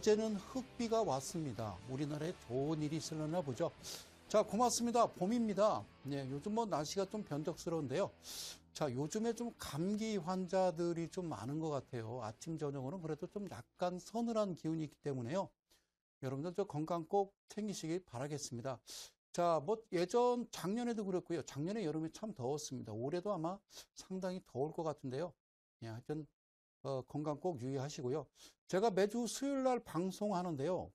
어제는 흑비가 왔습니다. 우리나라에 좋은 일이 있으려나 보죠. 자, 고맙습니다. 봄입니다. 네, 요즘 뭐 날씨가 좀 변덕스러운데요. 자, 요즘에 좀 감기 환자들이 좀 많은 것 같아요. 아침, 저녁으로는 그래도 좀 약간 서늘한 기운이 있기 때문에요. 여러분들 저 건강 꼭 챙기시길 바라겠습니다. 자, 뭐 작년에도 그랬고요. 작년에 여름이 참 더웠습니다. 올해도 아마 상당히 더울 것 같은데요. 예, 하여튼 건강 꼭 유의하시고요. 제가 매주 수요일 날 방송하는데요.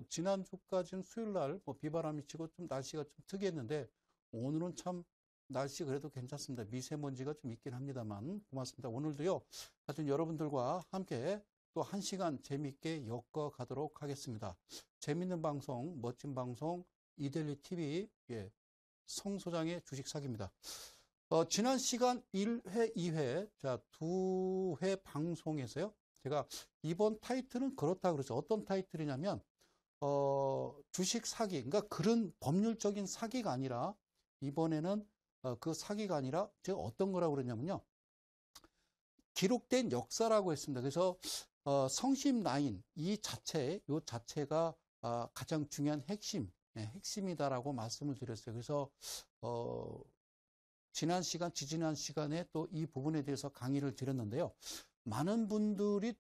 지난주까지는 수요일 날 비바람이 치고 좀 날씨가 좀 특이했는데 오늘은 참 날씨 그래도 괜찮습니다. 미세먼지가 좀 있긴 합니다만 고맙습니다. 오늘도요. 하여튼 여러분들과 함께 또 1시간 재미있게 엮어 가도록 하겠습니다. 재밌는 방송, 멋진 방송, 이데일리 TV, 예, 성 소장의 주식 사기입니다. 지난 시간 1회, 2회, 자, 2회 방송에서요. 제가 이번 타이틀은 그렇다 그러죠. 어떤 타이틀이냐면, 주식 사기, 그러니까 그런 법률적인 사기가 아니라, 이번에는 그 사기가 아니라, 제가 어떤 거라고 그랬냐면요. 기록된 역사라고 했습니다. 그래서, 성심 라인, 요 자체가 가장 중요한 핵심이다라고 말씀을 드렸어요. 그래서, 지지난 시간에 또 이 부분에 대해서 강의를 드렸는데요. 많은 분들이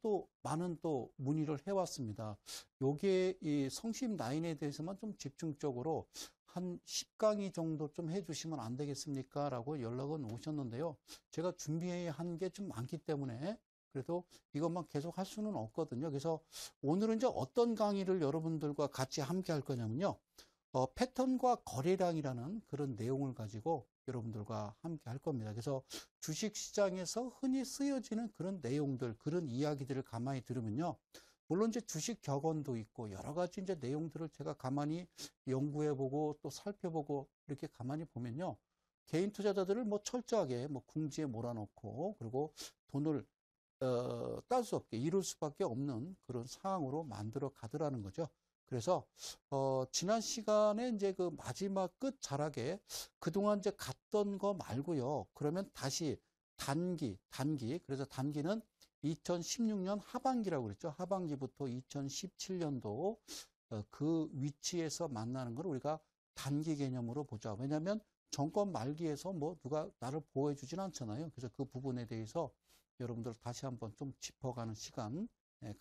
많은 문의를 해왔습니다. 요게 이 성심 라인에 대해서만 좀 집중적으로 한 10강의 정도 좀 해주시면 안 되겠습니까? 라고 연락은 오셨는데요. 제가 준비한 게 좀 많기 때문에 그래도 이것만 계속 할 수는 없거든요. 그래서 오늘은 이제 어떤 강의를 여러분들과 같이 함께 할 거냐면요. 패턴과 거래량이라는 그런 내용을 가지고 여러분들과 함께 할 겁니다. 그래서 주식시장에서 흔히 쓰여지는 그런 내용들, 그런 이야기들을 가만히 들으면요. 물론 이제 주식 격언도 있고 여러 가지 이제 내용들을 제가 가만히 연구해보고 또 살펴보고 이렇게 가만히 보면요. 개인 투자자들을 철저하게 궁지에 몰아넣고 그리고 돈을 딸 수 없게 이룰 수밖에 없는 그런 상황으로 만들어 가더라는 거죠. 그래서 지난 시간에 이제 그 마지막 끝 자락에 그동안 이제 갔던 거 말고요. 그러면 다시 단기 그래서 단기는 2016년 하반기라고 그랬죠. 하반기부터 2017년도 그 위치에서 만나는 걸 우리가 단기 개념으로 보자. 왜냐하면 정권 말기에서 누가 나를 보호해 주진 않잖아요. 그래서 그 부분에 대해서 여러분들 다시 한번 좀 짚어가는 시간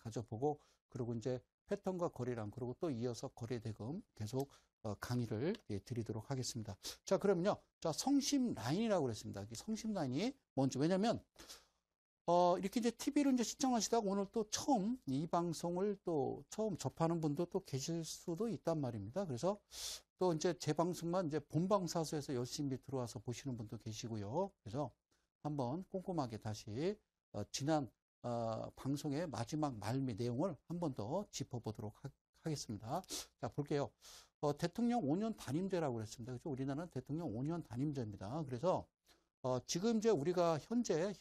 가져보고 그리고 이제 패턴과 거래량 그리고 또 이어서 거래대금 계속 강의를 드리도록 하겠습니다. 자, 그러면요. 자, 성심 라인이라고 그랬습니다. 이 성심 라인이 뭔지 왜냐면 이렇게 이제 TV로 이제 시청하시다가 오늘 또 처음 이 방송을 또 처음 접하는 분도 또 계실 수도 있단 말입니다. 그래서 또 이제 제 방송만 이제 본방사수에서 열심히 들어와서 보시는 분도 계시고요. 그래서 한번 꼼꼼하게 다시 지난 방송의 마지막 말미 내용을 한 번 더 짚어보도록 하겠습니다. 자, 볼게요. 대통령 5년 단임제라고 그랬습니다. 그렇죠? 우리나라는 대통령 5년 단임제입니다. 그래서 지금 이제 우리가 현재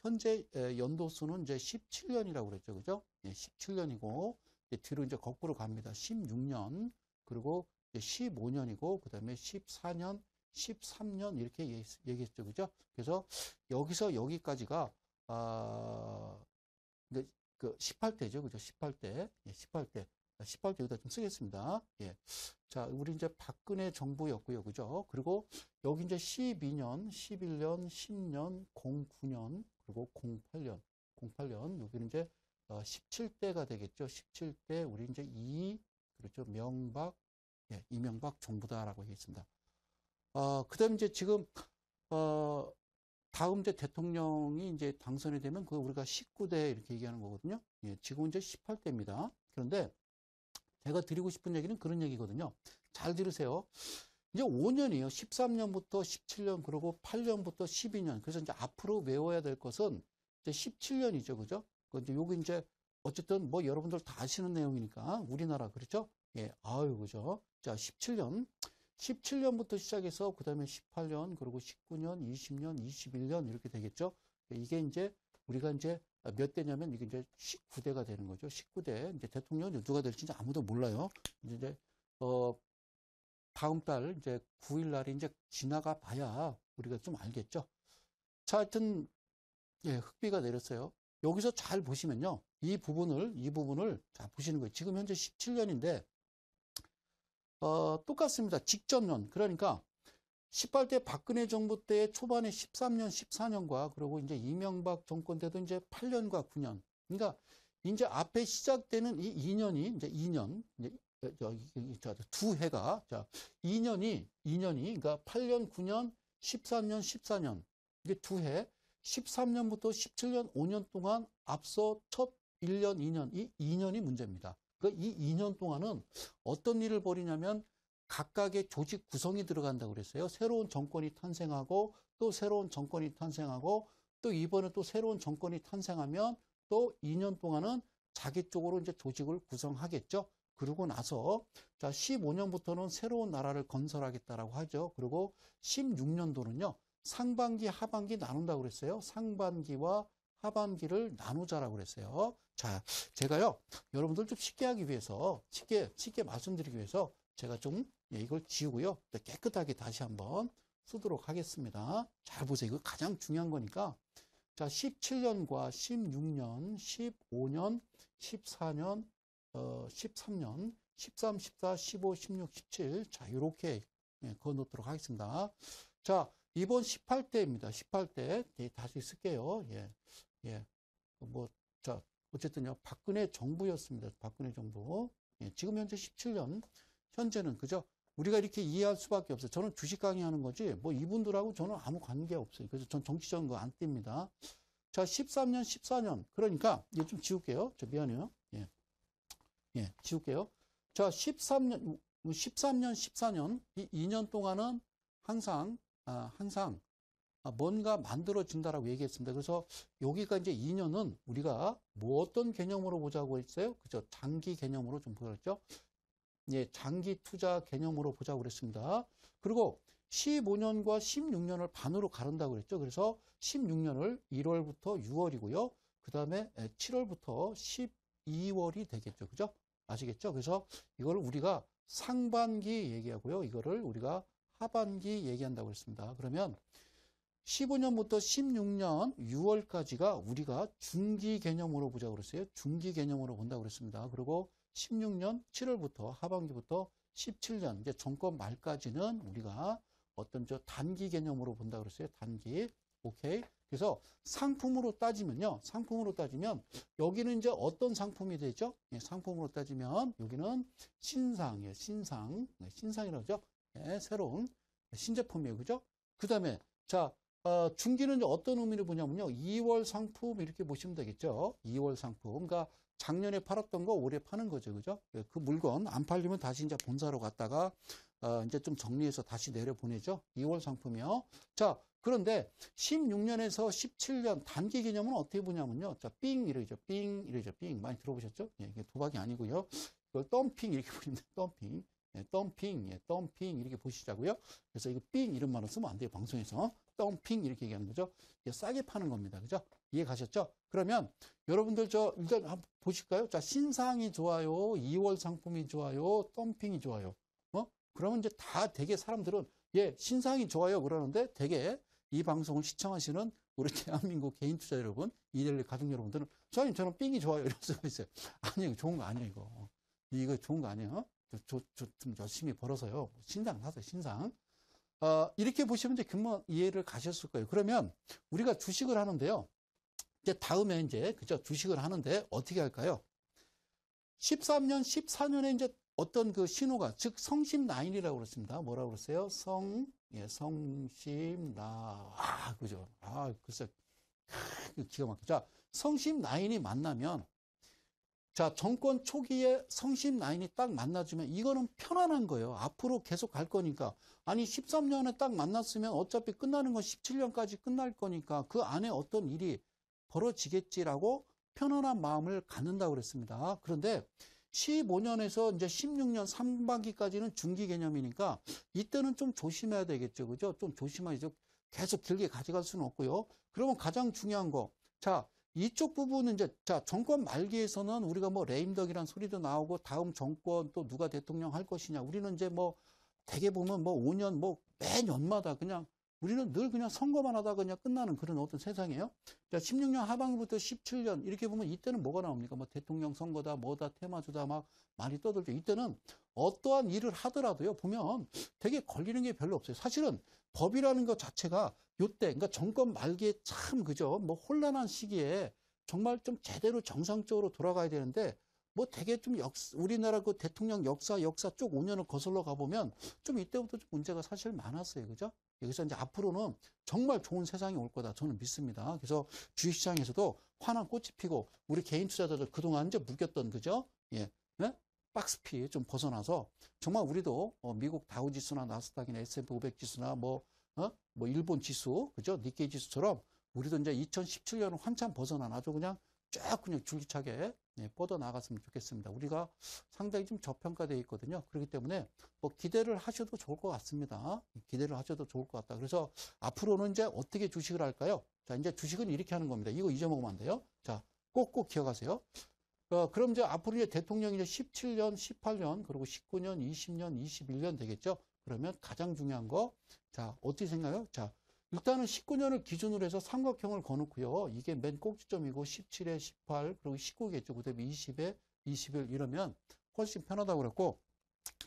연도수는 이제 17년이라고 그랬죠. 그죠? 예, 17년이고 뒤로 이제 거꾸로 갑니다. 16년 그리고 15년이고 그다음에 14년 13년 이렇게 얘기했죠. 그죠? 그래서 여기서 여기까지가 그 18대죠. 그죠? 18대. 예, 18대. 18대 여기다 좀 쓰겠습니다. 예. 자, 우리 이제 박근혜 정부였고요. 그죠? 그리고 여기 이제 12년, 11년, 10년, 09년, 그리고 08년. 여기는 이제 17대가 되겠죠. 17대. 우리 이제 그렇죠. 예, 이명박 정부다라고 얘기했습니다. 그 다음에 이제 지금, 다음 이제 대통령이 이제 당선이 되면 그 우리가 19대 이렇게 얘기하는 거거든요. 예, 지금 이제 18대입니다. 그런데 제가 드리고 싶은 얘기는 그런 얘기거든요. 잘 들으세요. 이제 5년이에요. 13년부터 17년, 그리고 8년부터 12년. 그래서 이제 앞으로 외워야 될 것은 이제 17년이죠. 그죠? 이제 요거 이제 어쨌든 여러분들 다 아시는 내용이니까 우리나라 그렇죠? 예, 그죠? 자, 17년부터 시작해서 그 다음에 18년, 그리고 19년, 20년, 21년 이렇게 되겠죠. 이게 이제 우리가 이제 몇 대냐면 이게 이제 19대가 되는 거죠. 19대. 이제 대통령이 누가 될지 이제 아무도 몰라요. 이제 다음 달 이제 9일 날이 이제 지나가 봐야 우리가 좀 알겠죠. 자, 하여튼 예, 흑비가 내렸어요. 여기서 잘 보시면요. 이 부분을 자, 보시는 거예요. 지금 현재 17년인데, 똑같습니다. 직전년. 그러니까 18대 박근혜 정부 때 초반에 13년, 14년과 그리고 이제 이명박 정권 때도 이제 8년과 9년. 그러니까 이제 앞에 시작되는 이 2년이 이제 2년, 이제 두 해가 자, 2년이 그러니까 8년, 9년, 13년, 14년. 이게 두 해. 13년부터 17년, 5년 동안 앞서 첫 1년, 2년, 이 2년이 문제입니다. 그러니까 이 2년 동안은 어떤 일을 벌이냐면 각각의 조직 구성이 들어간다고 그랬어요. 새로운 정권이 탄생하고 또 새로운 정권이 탄생하고 또 이번에 또 새로운 정권이 탄생하면 또 2년 동안은 자기 쪽으로 이제 조직을 구성하겠죠. 그러고 나서 자 15년부터는 새로운 나라를 건설하겠다라고 하죠. 그리고 16년도는요. 상반기, 하반기 나눈다고 그랬어요. 상반기와 하반기를 나누자라고 그랬어요. 자, 제가요, 여러분들 좀 쉽게 하기 위해서, 쉽게 말씀드리기 위해서 제가 좀 이걸 지우고요. 깨끗하게 다시 한번 쓰도록 하겠습니다. 잘 보세요. 이거 가장 중요한 거니까. 자, 17년과 16년, 15년, 14년, 13년, 13, 14, 15, 16, 17. 자, 이렇게 그어 놓도록 하겠습니다. 자, 이번 18대입니다. 18대. 다시 쓸게요. 예. 자, 어쨌든요. 박근혜 정부였습니다. 박근혜 정부. 예, 지금 현재 17년. 현재는, 그죠? 우리가 이렇게 이해할 수밖에 없어요. 저는 주식 강의하는 거지, 뭐 이분들하고 저는 아무 관계 없어요. 그래서 전 정치적인 거 안 띱니다. 자, 13년, 14년. 그러니까, 이거 좀 지울게요. 미안해요. 예, 지울게요. 자, 13년, 14년, 이 2년 동안은 항상 뭔가 만들어진다라고 얘기했습니다. 그래서 여기가 이제 2년은 우리가 뭐 어떤 개념으로 보자고 했어요? 그죠? 장기 개념으로 좀 보였죠? 예, 장기 투자 개념으로 보자고 그랬습니다. 그리고 15년과 16년을 반으로 가른다고 그랬죠. 그래서 16년을 1월부터 6월이고요. 그 다음에 7월부터 12월이 되겠죠. 그죠? 아시겠죠? 그래서 이걸 우리가 상반기 얘기하고요. 이거를 우리가 하반기 얘기한다고 했습니다. 그러면 15년부터 16년 6월까지가 우리가 중기 개념으로 보자고 그랬어요. 중기 개념으로 본다고 그랬습니다. 그리고 16년 7월부터 하반기부터 17년 이제 정권 말까지는 우리가 어떤 단기 개념으로 본다고 그랬어요. 단기. 오케이. 그래서 상품으로 따지면요. 상품으로 따지면 여기는 이제 어떤 상품이 되죠? 예, 상품으로 따지면 여기는 신상이에요. 신상. 네, 신상이라고 하죠. 예, 새로운 신제품이에요. 그죠? 그 다음에 자, 중기는 이제 어떤 의미를 보냐면요. 2월 상품 이렇게 보시면 되겠죠. 2월 상품. 그러니까 작년에 팔았던 거 올해 파는 거죠. 그죠? 그 물건 안 팔리면 다시 이제 본사로 갔다가 이제 좀 정리해서 다시 내려보내죠. 2월 상품이요. 자, 그런데 16년에서 17년 단기 개념은 어떻게 보냐면요. 자, 삥 이러죠. 삥 이러죠. 삥 많이 들어보셨죠? 예, 이게 도박이 아니고요. 이걸 덤핑 이렇게 보시면 돼요. 덤핑. 예, 덤핑, 예, 덤핑 이렇게 보시자고요. 그래서 이거 삥 이런 말은 쓰면 안 돼요. 방송에서. 덤핑 이렇게 얘기하는 거죠. 이게 싸게 파는 겁니다. 그죠? 이해 가셨죠? 그러면 여러분들 일단 한번 보실까요? 자, 신상이 좋아요. 2월 상품이 좋아요. 덤핑이 좋아요. 그러면 이제 다 되게 사람들은 예, 신상이 좋아요. 그러는데 되게 이 방송을 시청하시는 우리 대한민국 개인 투자 여러분, 이델리 가족 여러분들은 저는 삥이 좋아요. 이럴 수가 있어요. 아니, 좋은 거 아니에요, 이거. 이거 좋은 거 아니에요? 좀 열심히 벌어서요. 신상 사세요, 신상. 이렇게 보시면 이제 금방 이해를 가셨을 거예요. 그러면 우리가 주식을 하는데요. 이제 다음에 이제, 그죠? 주식을 하는데 어떻게 할까요? 13년, 14년에 이제 어떤 그 신호가, 즉, 성심라인이라고 그랬습니다. 뭐라고 그랬어요? 성심라. 그죠? 글쎄, 기가 막히죠. 자, 성심라인이 만나면, 자, 정권 초기에 성심라인이 딱 만나주면 이거는 편안한 거예요. 앞으로 계속 갈 거니까. 아니, 13년에 딱 만났으면 어차피 끝나는 건 17년까지 끝날 거니까 그 안에 어떤 일이 벌어지겠지라고 편안한 마음을 갖는다고 그랬습니다. 그런데 15년에서 이제 16년 상반기까지는 중기 개념이니까 이때는 좀 조심해야 되겠죠. 그죠? 좀 조심해야죠. 계속 길게 가져갈 수는 없고요. 그러면 가장 중요한 거. 자, 이쪽 부분은 이제, 자, 정권 말기에서는 우리가 뭐 레임덕이란 소리도 나오고 다음 정권 또 누가 대통령 할 것이냐. 우리는 이제 뭐 대개 보면 뭐 5년 뭐 매년마다 그냥 우리는 늘 그냥 선거만 하다 그냥 끝나는 그런 어떤 세상이에요. 자, 16년 하반기부터 17년 이렇게 보면 이때는 뭐가 나옵니까? 뭐 대통령 선거다, 뭐다, 테마주다 막 많이 떠들죠. 이때는 어떠한 일을 하더라도요, 보면 되게 걸리는 게 별로 없어요. 사실은 법이라는 것 자체가 요때, 그러니까 정권 말기에 참, 그죠? 뭐 혼란한 시기에 정말 좀 제대로 정상적으로 돌아가야 되는데, 뭐 되게 좀 우리나라 그 대통령 역사 쭉 5년을 거슬러 가보면 좀 이때부터 좀 문제가 사실 많았어요. 그죠? 여기서 이제 앞으로는 정말 좋은 세상이 올 거다. 저는 믿습니다. 그래서 주식시장에서도 환한 꽃이 피고 우리 개인 투자자들 그동안 이제 묶였던, 그죠? 예. 네? 박스피 좀 벗어나서 정말 우리도 미국 다우지수나 나스닥이나 S&P 500 지수나 뭐 일본 지수, 그죠? 니케이 지수처럼 우리도 이제 2017년을 한참 벗어난 아주 그냥 쭉 그냥 줄기차게 뻗어 나갔으면 좋겠습니다. 우리가 상당히 좀 저평가되어 있거든요. 그렇기 때문에 뭐 기대를 하셔도 좋을 것 같습니다. 기대를 하셔도 좋을 것 같다. 그래서 앞으로는 이제 어떻게 주식을 할까요? 자, 이제 주식은 이렇게 하는 겁니다. 이거 잊어먹으면 안 돼요. 자, 꼭꼭 기억하세요. 그럼 이제 앞으로 이제 대통령이 이제 17년, 18년, 그리고 19년, 20년, 21년 되겠죠? 그러면 가장 중요한 거, 자, 어떻게 생각해요? 자, 일단은 19년을 기준으로 해서 삼각형을 거놓고요. 이게 맨 꼭지점이고 17에 18, 그리고 19겠죠. 그다음에 20에 21 이러면 훨씬 편하다고 그랬고,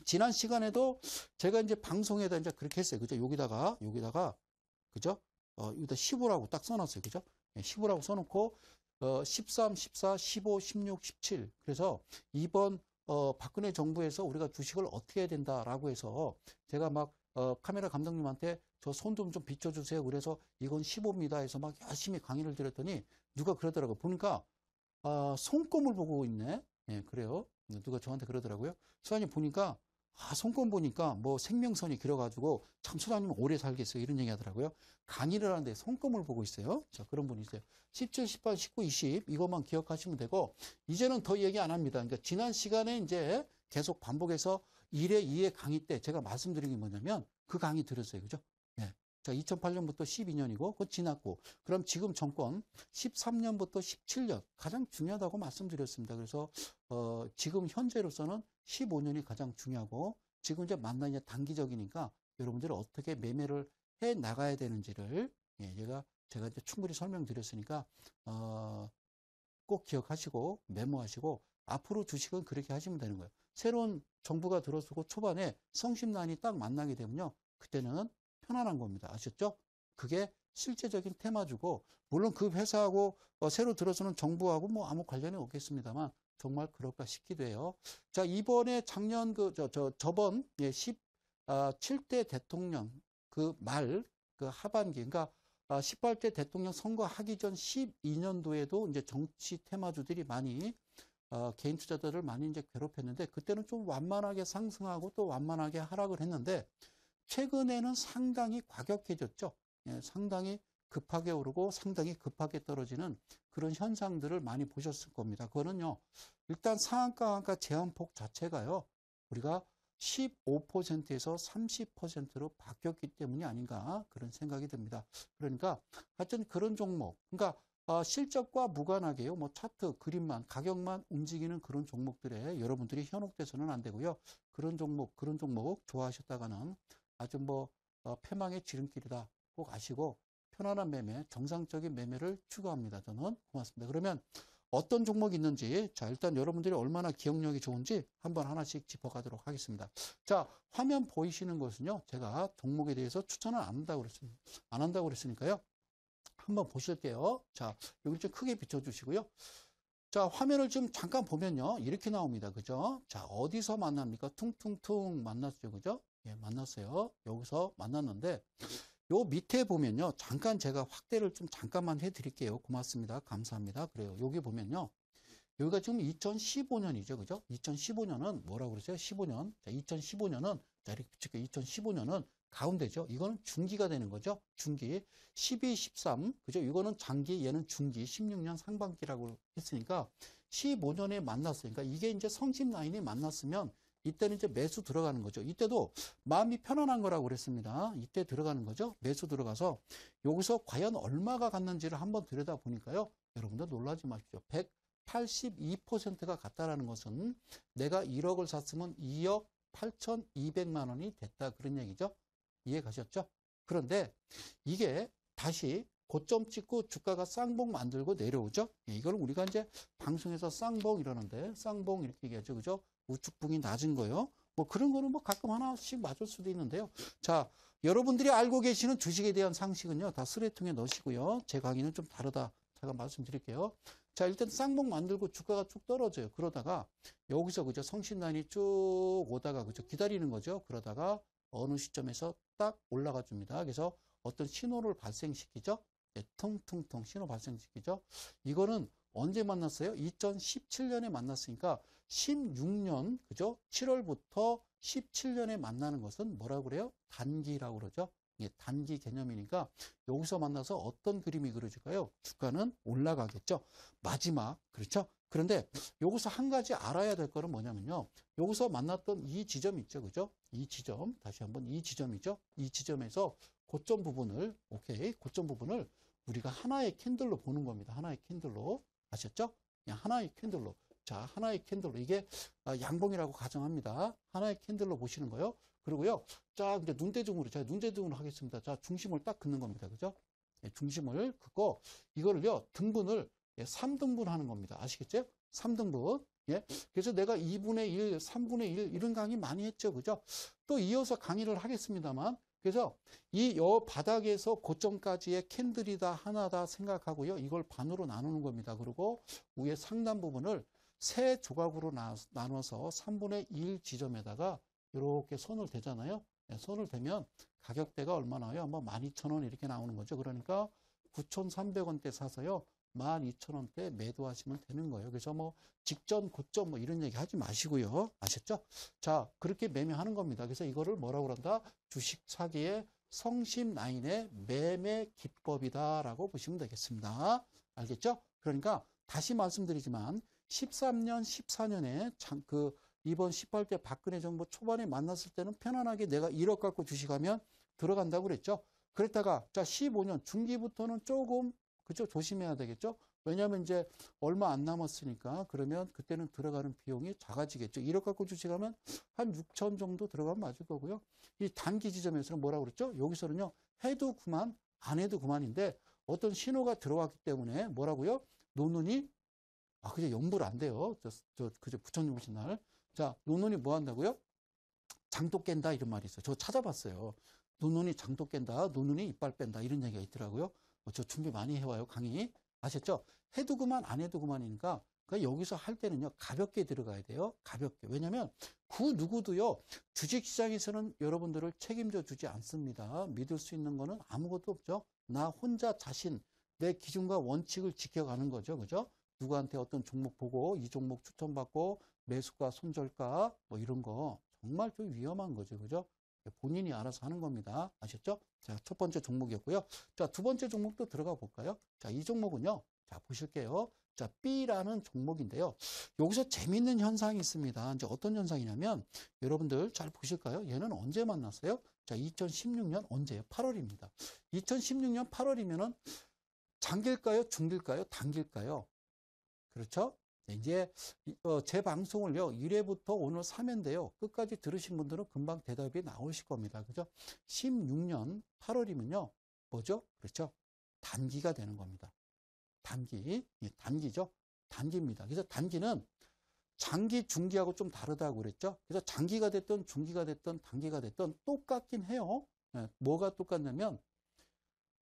지난 시간에도 제가 이제 방송에다 이제 그렇게 했어요. 그죠? 여기다가, 그죠? 여기다 15라고 딱 써놨어요. 그죠? 15라고 써놓고, 13, 14, 15, 16, 17. 그래서 이번, 박근혜 정부에서 우리가 주식을 어떻게 해야 된다라고 해서 제가 막, 카메라 감독님한테 저 손 좀 비춰주세요. 그래서 이건 15입니다 해서 막 열심히 강의를 드렸더니 누가 그러더라고요. 보니까, 손금을 보고 있네. 예, 그래요. 누가 저한테 그러더라고요. 소장님 보니까, 손금 보니까 뭐 생명선이 길어가지고 참 소장님 오래 살겠어요. 이런 얘기 하더라고요. 강의를 하는데 손금을 보고 있어요. 자, 그런 분이 있어요. 17, 18, 19, 20 이것만 기억하시면 되고, 이제는 더 얘기 안 합니다. 그러니까 지난 시간에 이제 계속 반복해서 1회, 2회 강의 때 제가 말씀드린 게 뭐냐면 그 강의 들었어요. 그죠? 예. 자, 2008년부터 12년이고, 그거 지났고, 그럼 지금 정권 13년부터 17년 가장 중요하다고 말씀드렸습니다. 그래서, 지금 현재로서는 15년이 가장 중요하고, 지금 이제 만나 이제 단기적이니까 여러분들이 어떻게 매매를 해 나가야 되는지를, 예, 제가 이제 충분히 설명드렸으니까, 꼭 기억하시고, 메모하시고, 앞으로 주식은 그렇게 하시면 되는 거예요. 새로운 정부가 들어서고 초반에 성심란이 딱 만나게 되면요. 그때는 편안한 겁니다. 아셨죠? 그게 실제적인 테마주고, 물론 그 회사하고 새로 들어서는 정부하고 뭐 아무 관련이 없겠습니다만, 정말 그럴까 싶기도 해요. 자, 이번에 작년 저번 17대 대통령 그 하반기, 그러니까 18대 대통령 선거하기 전 12년도에도 이제 정치 테마주들이 많이 개인 투자자들을 많이 이제 괴롭혔는데, 그때는 좀 완만하게 상승하고 또 완만하게 하락을 했는데, 최근에는 상당히 과격해졌죠. 예, 상당히 급하게 오르고 상당히 급하게 떨어지는 그런 현상들을 많이 보셨을 겁니다. 그거는요, 일단 상한가, 하한가 제한폭 자체가요, 우리가 15%에서 30%로 바뀌었기 때문이 아닌가 그런 생각이 듭니다. 그러니까 하여튼 그런 종목, 그러니까 실적과 무관하게요, 뭐 차트, 그림만, 가격만 움직이는 그런 종목들에 여러분들이 현혹돼서는 안 되고요. 그런 종목 좋아하셨다가는 아주 뭐 패망의 지름길이다 꼭 아시고 편안한 매매, 정상적인 매매를 추구합니다. 저는 고맙습니다. 그러면 어떤 종목이 있는지, 자, 일단 여러분들이 얼마나 기억력이 좋은지 한번 하나씩 짚어가도록 하겠습니다. 자, 화면 보이시는 것은요, 제가 종목에 대해서 추천을 안 한다고 그랬으니까요. 한번 보실게요. 자, 여기 좀 크게 비춰주시고요. 자, 화면을 좀 잠깐 보면요, 이렇게 나옵니다. 그죠? 자, 어디서 만납니까? 퉁퉁퉁 만났죠. 그죠? 예, 만났어요. 여기서 만났는데, 요 밑에 보면요, 잠깐 제가 확대를 좀 잠깐만 해드릴게요. 고맙습니다. 감사합니다. 그래요. 여기 보면요, 여기가 지금 2015년이죠. 그죠? 2015년은 뭐라고 그러세요? 15년. 자, 2015년은, 자, 이렇게 붙일게요. 2015년은 가운데죠. 이거는 중기가 되는 거죠. 중기. 12, 13. 그죠? 이거는 장기, 얘는 중기. 16년 상반기라고 했으니까 15년에 만났으니까 이게 이제 성심 라인이 만났으면 이때는 이제 매수 들어가는 거죠. 이때도 마음이 편안한 거라고 그랬습니다. 이때 들어가는 거죠. 매수 들어가서 여기서 과연 얼마가 갔는지를 한번 들여다 보니까요. 여러분들 놀라지 마십시오. 182%가 갔다라는 것은 내가 1억을 샀으면 2억 8,200만 원이 됐다. 그런 얘기죠. 이해 가셨죠? 그런데 이게 다시 고점 찍고 주가가 쌍봉 만들고 내려오죠. 이걸 우리가 이제 방송에서 쌍봉 이러는데, 쌍봉 이렇게 얘기하죠. 그죠? 우측붕이 낮은 거요. 뭐 그런 거는 뭐 가끔 하나씩 맞을 수도 있는데요. 자, 여러분들이 알고 계시는 주식에 대한 상식은요, 다 쓰레통에 넣으시고요. 제 강의는 좀 다르다. 제가 말씀드릴게요. 자, 일단 쌍봉 만들고 주가가 쭉 떨어져요. 그러다가 여기서 그죠? 성신라인이 쭉 오다가 그죠? 기다리는 거죠. 그러다가 어느 시점에서 딱 올라가 줍니다. 그래서 어떤 신호를 발생시키죠. 네, 퉁퉁퉁 신호 발생시키죠. 이거는 언제 만났어요? 2017년에 만났으니까 16년, 그죠? 7월부터 17년에 만나는 것은 뭐라고 그래요? 단기라고 그러죠. 예, 단기 개념이니까 여기서 만나서 어떤 그림이 그려질까요? 주가는 올라가겠죠. 마지막, 그렇죠? 그런데 여기서 한 가지 알아야 될 거는 뭐냐면요. 여기서 만났던 이 지점 있죠. 그죠? 이 지점, 다시 한번 이 지점이죠. 이 지점에서 고점 부분을, 오케이, 고점 부분을 우리가 하나의 캔들로 보는 겁니다. 하나의 캔들로. 아셨죠? 그냥 하나의 캔들로. 자, 하나의 캔들로. 이게 양봉이라고 가정합니다. 하나의 캔들로 보시는 거요. 그리고요. 자, 이제 눈대중으로, 제가 눈대중으로 하겠습니다. 자, 중심을 딱 긋는 겁니다. 그죠? 예, 중심을 긋고, 이거를요, 등분을 3등분 하는 겁니다. 아시겠죠? 3등분. 예. 그래서 내가 2분의 1, 3분의 1, 이런 강의 많이 했죠. 그죠? 또 이어서 강의를 하겠습니다만, 그래서 이 바닥에서 고점까지의 캔들이다 하나다 생각하고요. 이걸 반으로 나누는 겁니다. 그리고 위에 상단 부분을 세 조각으로 나눠서 3분의 1 지점에다가 이렇게 손을 대잖아요. 손을 대면 가격대가 얼마나요? 한번 12,000원 이렇게 나오는 거죠. 그러니까 9,300원대 사서요. 12,000원대 매도하시면 되는 거예요. 그래서 뭐 직전 고점 뭐 이런 얘기 하지 마시고요. 아셨죠? 자, 그렇게 매매하는 겁니다. 그래서 이거를 뭐라고 그런다? 주식 사기의 성심 라인의 매매 기법이다라고 보시면 되겠습니다. 알겠죠? 그러니까 다시 말씀드리지만 13년, 14년에 이번 18대 박근혜 정부 초반에 만났을 때는 편안하게 내가 1억 갖고 주식하면 들어간다고 그랬죠. 그랬다가 자 15년 중기부터는 조금 그죠? 조심해야 되겠죠? 왜냐하면 이제 얼마 안 남았으니까 그러면 그때는 들어가는 비용이 작아지겠죠. 1억 갖고 주식하면 한 6천 정도 들어가면 맞을 거고요. 이 단기 지점에서는 뭐라고 그랬죠? 여기서는요. 해도 그만, 안 해도 그만인데 어떤 신호가 들어왔기 때문에 뭐라고요? 노는이 그죠? 연불 안 돼요. 그죠? 부처님 오신 날. 자, 노는이 뭐 한다고요? 장독 깬다 이런 말이 있어요. 저 찾아봤어요. 노는이 장독 깬다, 노는이 이빨 뺀다 이런 얘기가 있더라고요. 저 준비 많이 해와요, 강의. 아셨죠? 해도 그만, 안 해도 그만이니까. 그러니까 여기서 할 때는요, 가볍게 들어가야 돼요. 가볍게. 왜냐면, 그 누구도요, 주식시장에서는 여러분들을 책임져 주지 않습니다. 믿을 수 있는 거는 아무것도 없죠. 나 혼자 자신, 내 기준과 원칙을 지켜가는 거죠. 그죠? 누구한테 어떤 종목 보고, 이 종목 추천받고, 매수가, 손절가, 뭐 이런 거, 정말 좀 위험한 거죠. 그죠? 본인이 알아서 하는 겁니다. 아셨죠? 자, 첫 번째 종목이었고요. 자, 두 번째 종목도 들어가 볼까요? 자, 이 종목은요. 자, 보실게요. 자, B라는 종목인데요. 여기서 재밌는 현상이 있습니다. 이제 어떤 현상이냐면, 여러분들 잘 보실까요? 얘는 언제 만났어요? 자, 2016년 언제예요? 8월입니다. 2016년 8월이면은 장길까요? 중길까요? 단길까요? 그렇죠? 이제 제 방송을요 1회부터 오늘 3회인데요 끝까지 들으신 분들은 금방 대답이 나오실 겁니다. 그죠? 16년 8월이면요 뭐죠? 그렇죠? 단기가 되는 겁니다. 단기, 단기죠? 단기입니다. 그래서 단기는 장기, 중기하고 좀 다르다고 그랬죠? 그래서 장기가 됐든 중기가 됐든 단기가 됐든 똑같긴 해요. 뭐가 똑같냐면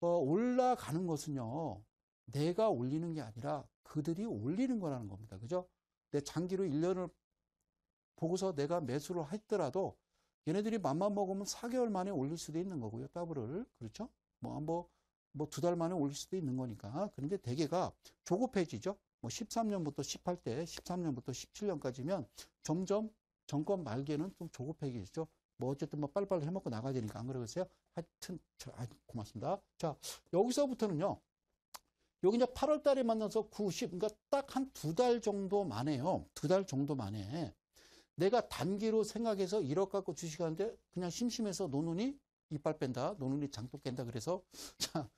올라가는 것은요 내가 올리는 게 아니라 그들이 올리는 거라는 겁니다. 그죠? 내 장기로 1년을 보고서 내가 매수를 했더라도 얘네들이 맘만 먹으면 4개월 만에 올릴 수도 있는 거고요. 더블을. 그렇죠? 뭐 2달 만에 올릴 수도 있는 거니까. 그런데 대개가 조급해지죠? 뭐 13년부터 18대, 13년부터 17년까지면 점점 정권 말기에는 좀 조급해지죠? 뭐 어쨌든 뭐 빨리빨리 해먹고 나가야 되니까 안 그러겠어요? 하여튼, 고맙습니다. 자, 여기서부터는요. 여기 이제 8월 달에 만나서 90, 그러니까 딱 한 2달 정도 만에요. 2달 정도 만에 내가 단기로 생각해서 1억 갖고 주식하는데 그냥 심심해서 노는이 이빨 뺀다, 노는이 장독 깬다 그래서 자,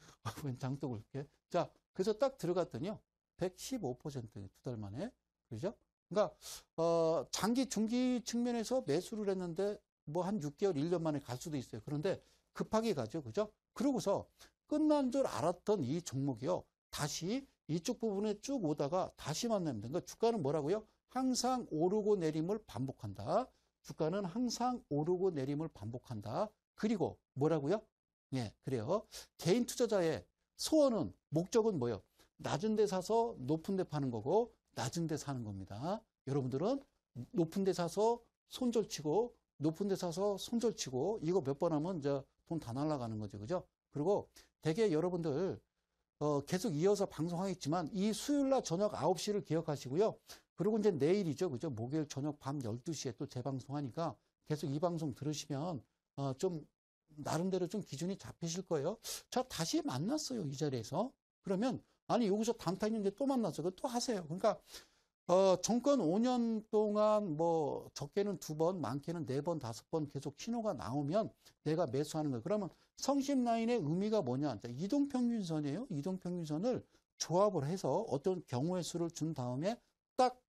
웬 장독을 이렇게 자, 그래서 딱 들어갔더니요. 115% 2달 만에. 그죠? 그러니까 장기, 중기 측면에서 매수를 했는데 뭐 한 6개월, 1년 만에 갈 수도 있어요. 그런데 급하게 가죠. 그죠? 그러고서 끝난 줄 알았던 이 종목이요. 다시 이쪽 부분에 쭉 오다가 다시 만납니다. 그러니까 주가는 뭐라고요? 항상 오르고 내림을 반복한다. 주가는 항상 오르고 내림을 반복한다. 그리고 뭐라고요? 예, 그래요. 개인 투자자의 소원은, 목적은 뭐예요? 낮은 데 사서 높은 데 파는 거고, 낮은 데 사는 겁니다. 여러분들은 높은 데 사서 손절치고, 높은 데 사서 손절치고, 이거 몇 번 하면 이제 돈 다 날아가는 거죠. 그죠? 그리고 되게 여러분들, 계속 이어서 방송하겠지만, 이 수요일 날 저녁 9시를 기억하시고요. 그리고 이제 내일이죠. 그죠? 목요일 저녁 밤 12시에 또 재방송하니까 계속 이 방송 들으시면, 좀, 나름대로 좀 기준이 잡히실 거예요. 자, 다시 만났어요. 이 자리에서. 그러면, 아니, 여기서 단타 있는데 또 만났어요. 또 하세요. 그러니까, 정권 5년 동안 뭐, 적게는 2번, 많게는 4번, 5번 계속 신호가 나오면 내가 매수하는 거예요. 그러면 성심라인의 의미가 뭐냐? 이동평균선이에요. 이동평균선을 조합을 해서 어떤 경우의 수를 준 다음에 딱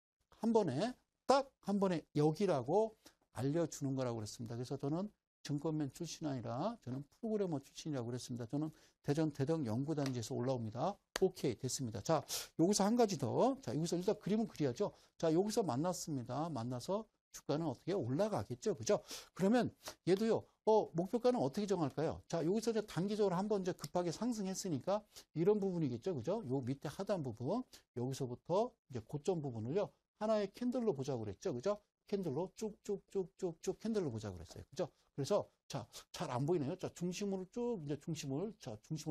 한 번에 여기라고 알려주는 거라고 그랬습니다. 그래서 저는 증권맨 출신이 아니라 저는 프로그래머 출신이라고 그랬습니다. 저는 대전 대덕 연구단지에서 올라옵니다. 오케이, 됐습니다. 자, 여기서 한 가지 더. 자, 여기서 일단 그림은 그려야죠. 자, 여기서 만났습니다. 만나서 주가는 어떻게 올라가겠죠. 그죠? 그러면 얘도요, 목표가는 어떻게 정할까요? 자, 여기서 이제 단기적으로 한번 이제 급하게 상승했으니까 이런 부분이겠죠. 그죠? 요 밑에 하단 부분, 여기서부터 이제 고점 부분을요, 하나의 캔들로 보자고 그랬죠. 그죠? 캔들로 쭉쭉쭉쭉쭉 캔들로 보자고 그랬어요. 그죠? 그래서, 자, 잘 안 보이네요. 자, 중심으로 쭉, 이제 중심을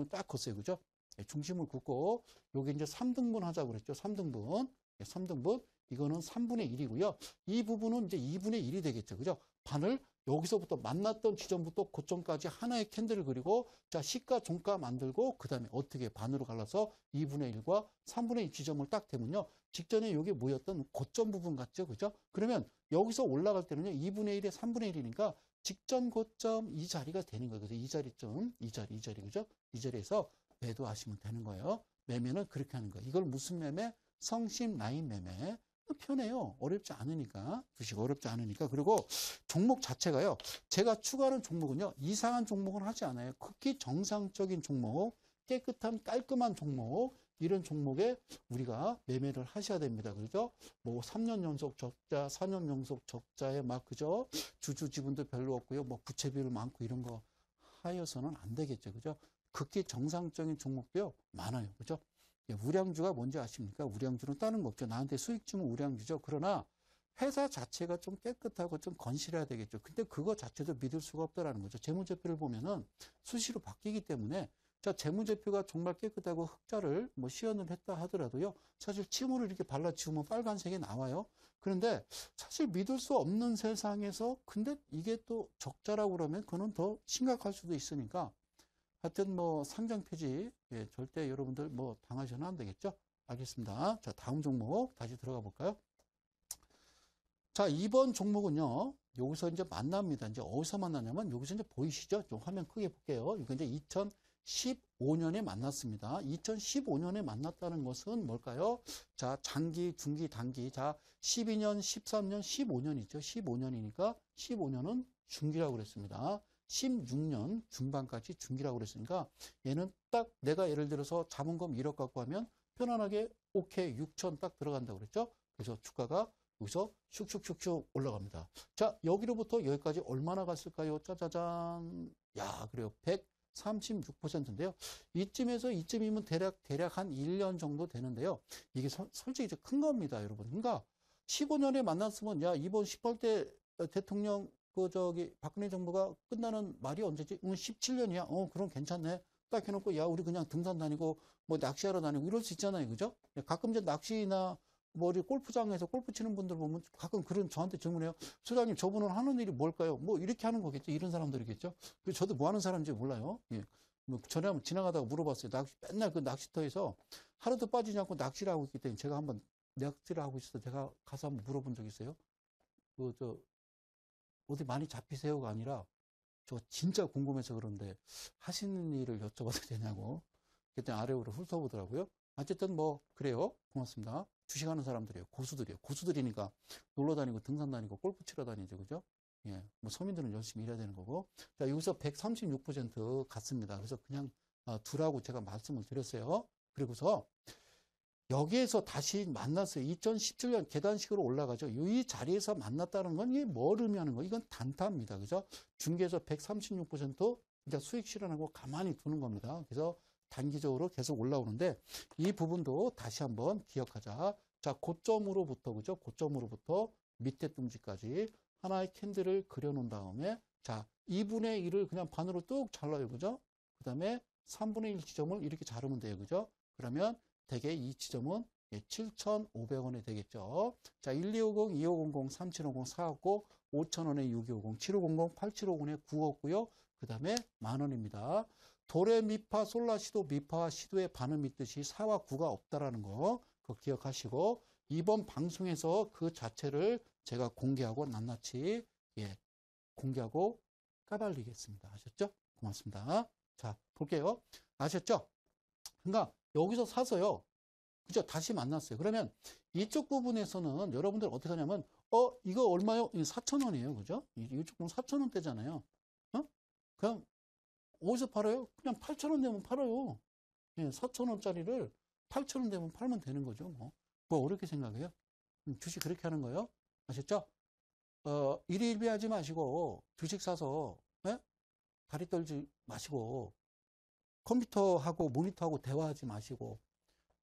딱 걷어요. 그죠? 네, 중심을 긋고, 요게 이제 3등분 하자고 그랬죠. 3등분. 네, 3등분. 이거는 3분의 1이고요. 이 부분은 이제 2분의 1이 되겠죠. 그죠? 반을 여기서부터 만났던 지점부터 고점까지 하나의 캔들을 그리고, 자, 시가, 종가 만들고, 그 다음에 어떻게 반으로 갈라서 2분의 1과 3분의 2 지점을 딱 대면요. 직전에 이게 뭐였던 고점 부분 같죠. 그죠? 그러면 여기서 올라갈 때는요. 2분의 1에 3분의 1이니까 직전 고점 이 자리가 되는 거예요. 그래서 이 자리점, 이 자리, 그죠? 이 자리에서 매도하시면 되는 거예요. 매매는 그렇게 하는 거예요. 이걸 무슨 매매? 성심 라인 매매. 편해요. 어렵지 않으니까. 주식 어렵지 않으니까. 그리고 종목 자체가요. 제가 추가하는 종목은요. 이상한 종목은 하지 않아요. 극히 정상적인 종목, 깨끗한 깔끔한 종목, 이런 종목에 우리가 매매를 하셔야 됩니다. 그죠? 뭐 3년 연속 적자, 4년 연속 적자에 막 그죠? 주주 지분도 별로 없고요. 뭐 부채 비율 많고 이런 거 하여서는 안 되겠죠. 그죠? 극히 정상적인 종목도요. 많아요. 그죠? 우량주가 뭔지 아십니까? 우량주는 다른 거 없죠. 나한테 수익 주면 우량주죠. 그러나 회사 자체가 좀 깨끗하고 좀 건실해야 되겠죠. 근데 그거 자체도 믿을 수가 없다라는 거죠. 재무제표를 보면은 수시로 바뀌기 때문에, 자, 재무제표가 정말 깨끗하고 흑자를 뭐 시연을 했다 하더라도요. 사실 침울을 이렇게 발라치우면 빨간색이 나와요. 그런데 사실 믿을 수 없는 세상에서 근데 이게 또 적자라고 그러면 그거는 더 심각할 수도 있으니까, 하여튼 뭐 상장 폐지, 예, 절대 여러분들 뭐 당하셔는 안 되겠죠? 알겠습니다. 자, 다음 종목 다시 들어가 볼까요? 자, 이번 종목은요. 여기서 이제 만납니다. 이제 어디서 만나냐면 여기서 이제 보이시죠? 좀 화면 크게 볼게요. 이거 이제 2015년에 만났습니다. 2015년에 만났다는 것은 뭘까요? 자, 장기, 중기, 단기. 자, 12년, 13년, 15년이죠. 15년이니까 15년은 중기라고 그랬습니다. 16년 중반까지 중기라고 그랬으니까 얘는 딱 내가 예를 들어서 자본금 1억 갖고 하면 편안하게 오케이 6천 딱 들어간다고 그랬죠. 그래서 주가가 여기서 슉슉슉슉 올라갑니다. 자, 여기로부터 여기까지 얼마나 갔을까요? 짜자잔. 야, 그래요. 136%인데요. 이쯤에서 이쯤이면 대략 한 1년 정도 되는데요. 이게 솔직히 이제 큰 겁니다, 여러분. 그러니까 15년에 만났으면, 야, 이번 18대 대통령 박근혜 정부가 끝나는 말이 언제지? 17년이야. 그럼 괜찮네. 딱 해놓고, 야, 우리 그냥 등산 다니고, 뭐 낚시하러 다니고 이럴 수 있잖아요. 그죠? 가끔 이제 낚시나 뭐 우리 골프장에서 골프 치는 분들 보면 가끔 그런 저한테 질문해요. 소장님, 저분은 하는 일이 뭘까요? 뭐 이렇게 하는 거겠죠. 이런 사람들이겠죠. 그래서 저도 뭐 하는 사람인지 몰라요. 예. 뭐 전에 한번 지나가다가 물어봤어요. 맨날 그 낚시터에서 하루도 빠지지 않고 낚시를 하고 있기 때문에 제가 한번 낚시를 하고 있어서 제가 가서 한번 물어본 적 있어요. 어디 많이 잡히세요가 아니라 저 진짜 궁금해서 그런데 하시는 일을 여쭤봐도 되냐고. 그때 아래로 훑어보더라고요. 어쨌든 뭐 그래요. 고맙습니다. 주식하는 사람들이에요. 고수들이에요. 고수들이니까 놀러 다니고 등산 다니고 골프 치러 다니죠. 그죠? 예, 뭐 서민들은 열심히 일해야 되는 거고. 자, 여기서 136% 갔습니다. 그래서 그냥 두라고 제가 말씀을 드렸어요. 그리고서 여기에서 다시 만났어요. 2017년 계단식으로 올라가죠. 이 자리에서 만났다는 건 이게 뭘 의미하는 거? 이건 단타입니다. 그죠? 중계에서 136% 그러니까 수익 실현하고 가만히 두는 겁니다. 그래서 단기적으로 계속 올라오는데 이 부분도 다시 한번 기억하자. 자, 고점으로부터 그죠? 고점으로부터 밑에 뚱지까지 하나의 캔들을 그려놓은 다음에 자, 2분의 1을 그냥 반으로 뚝 잘라요. 그죠? 그 다음에 3분의 1 지점을 이렇게 자르면 돼요. 그죠? 그러면 대개 이 지점은 7,500원이 되겠죠. 자, 1250, 2500, 3750, 450, 5,000원에 6250, 7500, 8750에 9억고요. 그 다음에 만원입니다. 도레미파 솔라시도 미파와 시도의 반음 있듯이 4와 9가 없다라는 거 그거 기억하시고 이번 방송에서 그 자체를 제가 공개하고 낱낱이 공개하고 까발리겠습니다. 아셨죠? 고맙습니다. 자, 볼게요. 아셨죠? 그러니까 여기서 사서요. 그죠? 다시 만났어요. 그러면 이쪽 부분에서는 여러분들 어떻게 하냐면 이거 얼마요? 4,000원이에요. 그죠? 이쪽 부분 4,000원대잖아요. 그냥 어디서 팔아요? 그냥 8,000원 되면 팔아요. 4,000원짜리를 8,000원 되면 팔면 되는 거죠. 뭐 어렵게 생각해요? 주식 그렇게 하는 거예요. 아셨죠? 일희일비하지 마시고 주식 사서 다리 떨지 마시고 컴퓨터하고 모니터하고 대화하지 마시고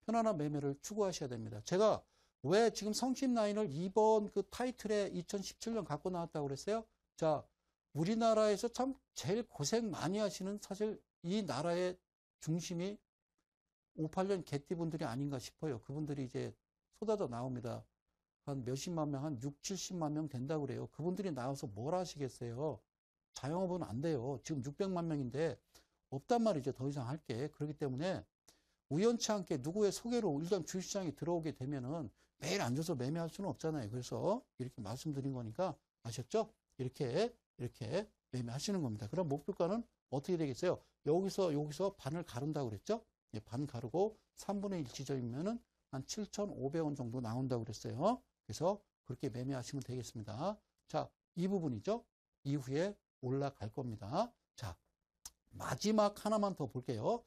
편안한 매매를 추구하셔야 됩니다. 제가 왜 지금 성심라인을 이번 그 타이틀에 2017년 갖고 나왔다고 그랬어요? 자, 우리나라에서 참 제일 고생 많이 하시는 사실 이 나라의 중심이 58년 개띠분들이 아닌가 싶어요. 그분들이 이제 쏟아져 나옵니다. 한 몇십만 명, 한 6, 70만 명 된다고 그래요. 그분들이 나와서 뭘 하시겠어요? 자영업은 안 돼요. 지금 600만 명인데 없단 말이죠. 더 이상 할 게. 그렇기 때문에 우연치 않게 누구의 소개로 일단 주식시장에 들어오게 되면은 매일 앉아서 매매할 수는 없잖아요. 그래서 이렇게 말씀드린 거니까 아셨죠? 이렇게 매매하시는 겁니다. 그럼 목표가는 어떻게 되겠어요? 여기서 반을 가른다고 그랬죠? 반 가르고 3분의 1 지점이면은 한 7,500원 정도 나온다고 그랬어요. 그래서 그렇게 매매하시면 되겠습니다. 자, 이 부분이죠. 이후에 올라갈 겁니다. 자, 마지막 하나만 더 볼게요.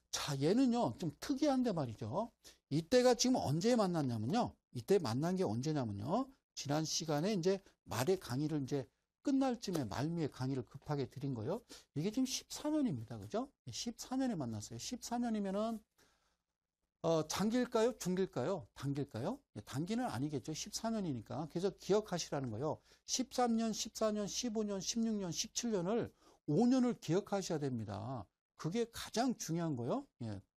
자, 얘는요, 좀 특이한데 말이죠. 이때가 지금 언제 만났냐면요. 이때 만난 게 언제냐면요. 지난 시간에 이제 말의 강의를 이제 끝날 쯤에 말미에 강의를 급하게 드린 거예요. 이게 지금 14년입니다. 그죠? 14년에 만났어요. 14년이면은, 장기일까요? 중기일까요? 단기일까요? 단기는 아니겠죠. 14년이니까. 그래서 기억하시라는 거예요. 13년, 14년, 15년, 16년, 17년을 5년을 기억하셔야 됩니다. 그게 가장 중요한 거예요.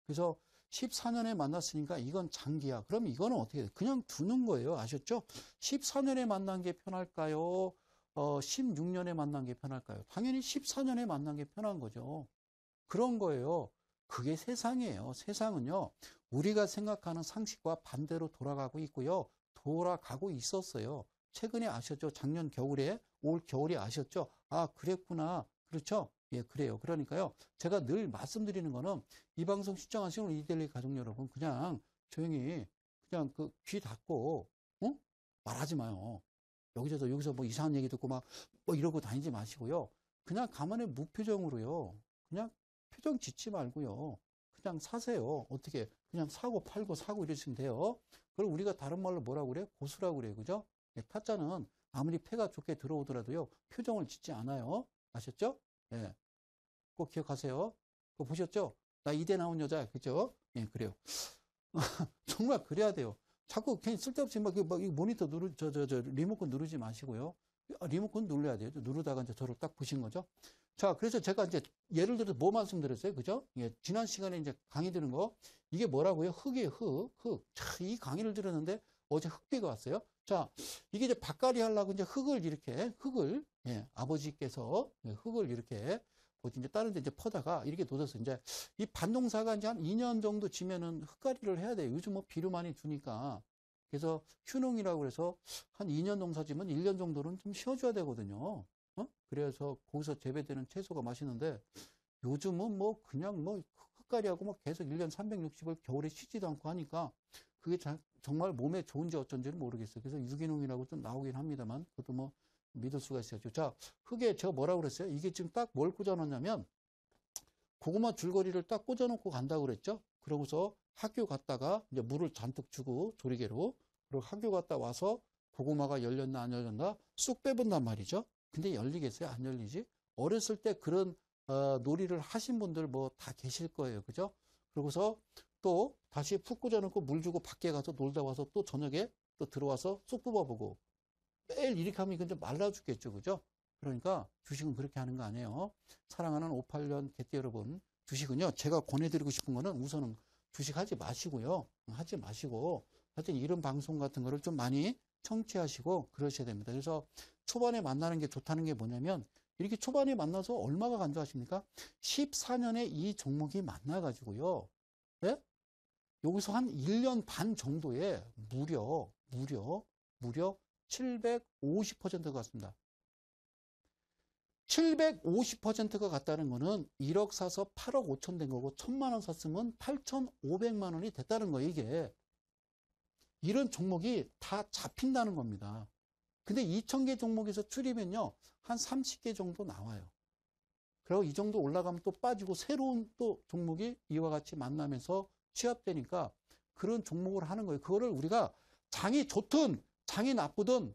그래서 14년에 만났으니까 이건 장기야. 그럼 이거는 어떻게 돼요? 그냥 두는 거예요. 아셨죠? 14년에 만난 게 편할까요? 16년에 만난 게 편할까요? 당연히 14년에 만난 게 편한 거죠. 그런 거예요. 그게 세상이에요. 세상은요, 우리가 생각하는 상식과 반대로 돌아가고 있고요. 돌아가고 있었어요. 최근에 아셨죠? 작년 겨울에, 올 겨울에 아셨죠? 아, 그랬구나. 그렇죠? 예, 그래요. 그러니까요, 제가 늘 말씀드리는 거는 이 방송 시청하시는 이데일리 가족 여러분, 그냥 조용히, 그냥 그 귀 닫고, 말하지 마요. 여기서 뭐 이상한 얘기 듣고 막 뭐 이러고 다니지 마시고요. 그냥 가만히 무표정으로요. 그냥 표정 짓지 말고요. 그냥 사세요. 어떻게? 그냥 사고 팔고 사고 이러시면 돼요. 그걸 우리가 다른 말로 뭐라고 그래요? 고수라고 그래요. 그죠? 예, 타짜는 아무리 패가 좋게 들어오더라도요. 표정을 짓지 않아요. 아셨죠? 예. 꼭 기억하세요. 그거 보셨죠? 나 이대 나온 여자. 그죠? 예, 그래요. 정말 그래야 돼요. 자꾸 괜히 쓸데없이 막 모니터 리모컨 누르지 마시고요. 리모컨 눌러야 돼요. 누르다가 이제 저를 딱 보신 거죠. 자, 그래서 제가 이제 예를 들어서 뭐 말씀드렸어요? 그죠? 예, 지난 시간에 이제 강의 드는 거. 이게 뭐라고요? 흙이에요, 흙. 자, 이 강의를 들었는데 어제 흙비가 왔어요. 자, 이게 이제 밭갈이 하려고 이제 흙을, 예, 아버지께서 흙을 이렇게 어디 이제 다른 데 이제 퍼다가 이렇게 돋아서 이제 이 밭농사가 이제 한 2년 정도 지면은 흙갈이를 해야 돼요. 요즘 뭐 비료 많이 주니까. 그래서 휴농이라고 그래서 한 2년 농사 지면 1년 정도는 좀 쉬어줘야 되거든요. 그래서 거기서 재배되는 채소가 맛있는데 요즘은 뭐 그냥 뭐 흙갈이하고 뭐 계속 1년 360을 겨울에 쉬지도 않고 하니까 그게 정말 몸에 좋은지 어쩐지는 모르겠어요. 그래서 유기농이라고 좀 나오긴 합니다만 그것도 뭐 믿을 수가 있어요. 자, 흙에 제가 뭐라고 그랬어요? 이게 지금 딱 뭘 꽂아놨냐면 고구마 줄거리를 딱 꽂아놓고 간다고 그랬죠? 그러고서 학교 갔다가 이제 물을 잔뜩 주고 조리개로 그리고 학교 갔다 와서 고구마가 열렸나 안 열렸나 쑥 빼본단 말이죠. 근데 열리겠어요? 안 열리지? 어렸을 때 그런 놀이를 하신 분들 뭐 다 계실 거예요. 그죠? 그러고서 또 다시 푹 꽂아놓고 물 주고 밖에 가서 놀다 와서 또 저녁에 또 들어와서 쑥 뽑아보고 매일 이렇게 하면 이건 좀 말라 죽겠죠. 그죠? 그러니까 주식은 그렇게 하는 거 아니에요. 사랑하는 58년 개띠 여러분, 주식은요, 제가 권해드리고 싶은 거는 우선은 주식 하지 마시고요. 하지 마시고, 하여튼 이런 방송 같은 거를 좀 많이 청취하시고 그러셔야 됩니다. 그래서 초반에 만나는 게 좋다는 게 뭐냐면, 이렇게 초반에 만나서 얼마가 간주하십니까? 14년에 이 종목이 만나가지고요. 네? 여기서 한 1년 반 정도에 무려 750%가 갔습니다. 750%가 갔다는 거는 1억 사서 8억 5천 된 거고 1,000만 원 샀으면 8,500만 원이 됐다는 거예요. 이게 이런 종목이 다 잡힌다는 겁니다. 근데 2,000개 종목에서 추리면요 한 30개 정도 나와요. 그리고 이 정도 올라가면 또 빠지고 새로운 또 종목이 이와 같이 만나면서 취합되니까 그런 종목을 하는 거예요. 그거를 우리가 장이 좋든 장이 나쁘든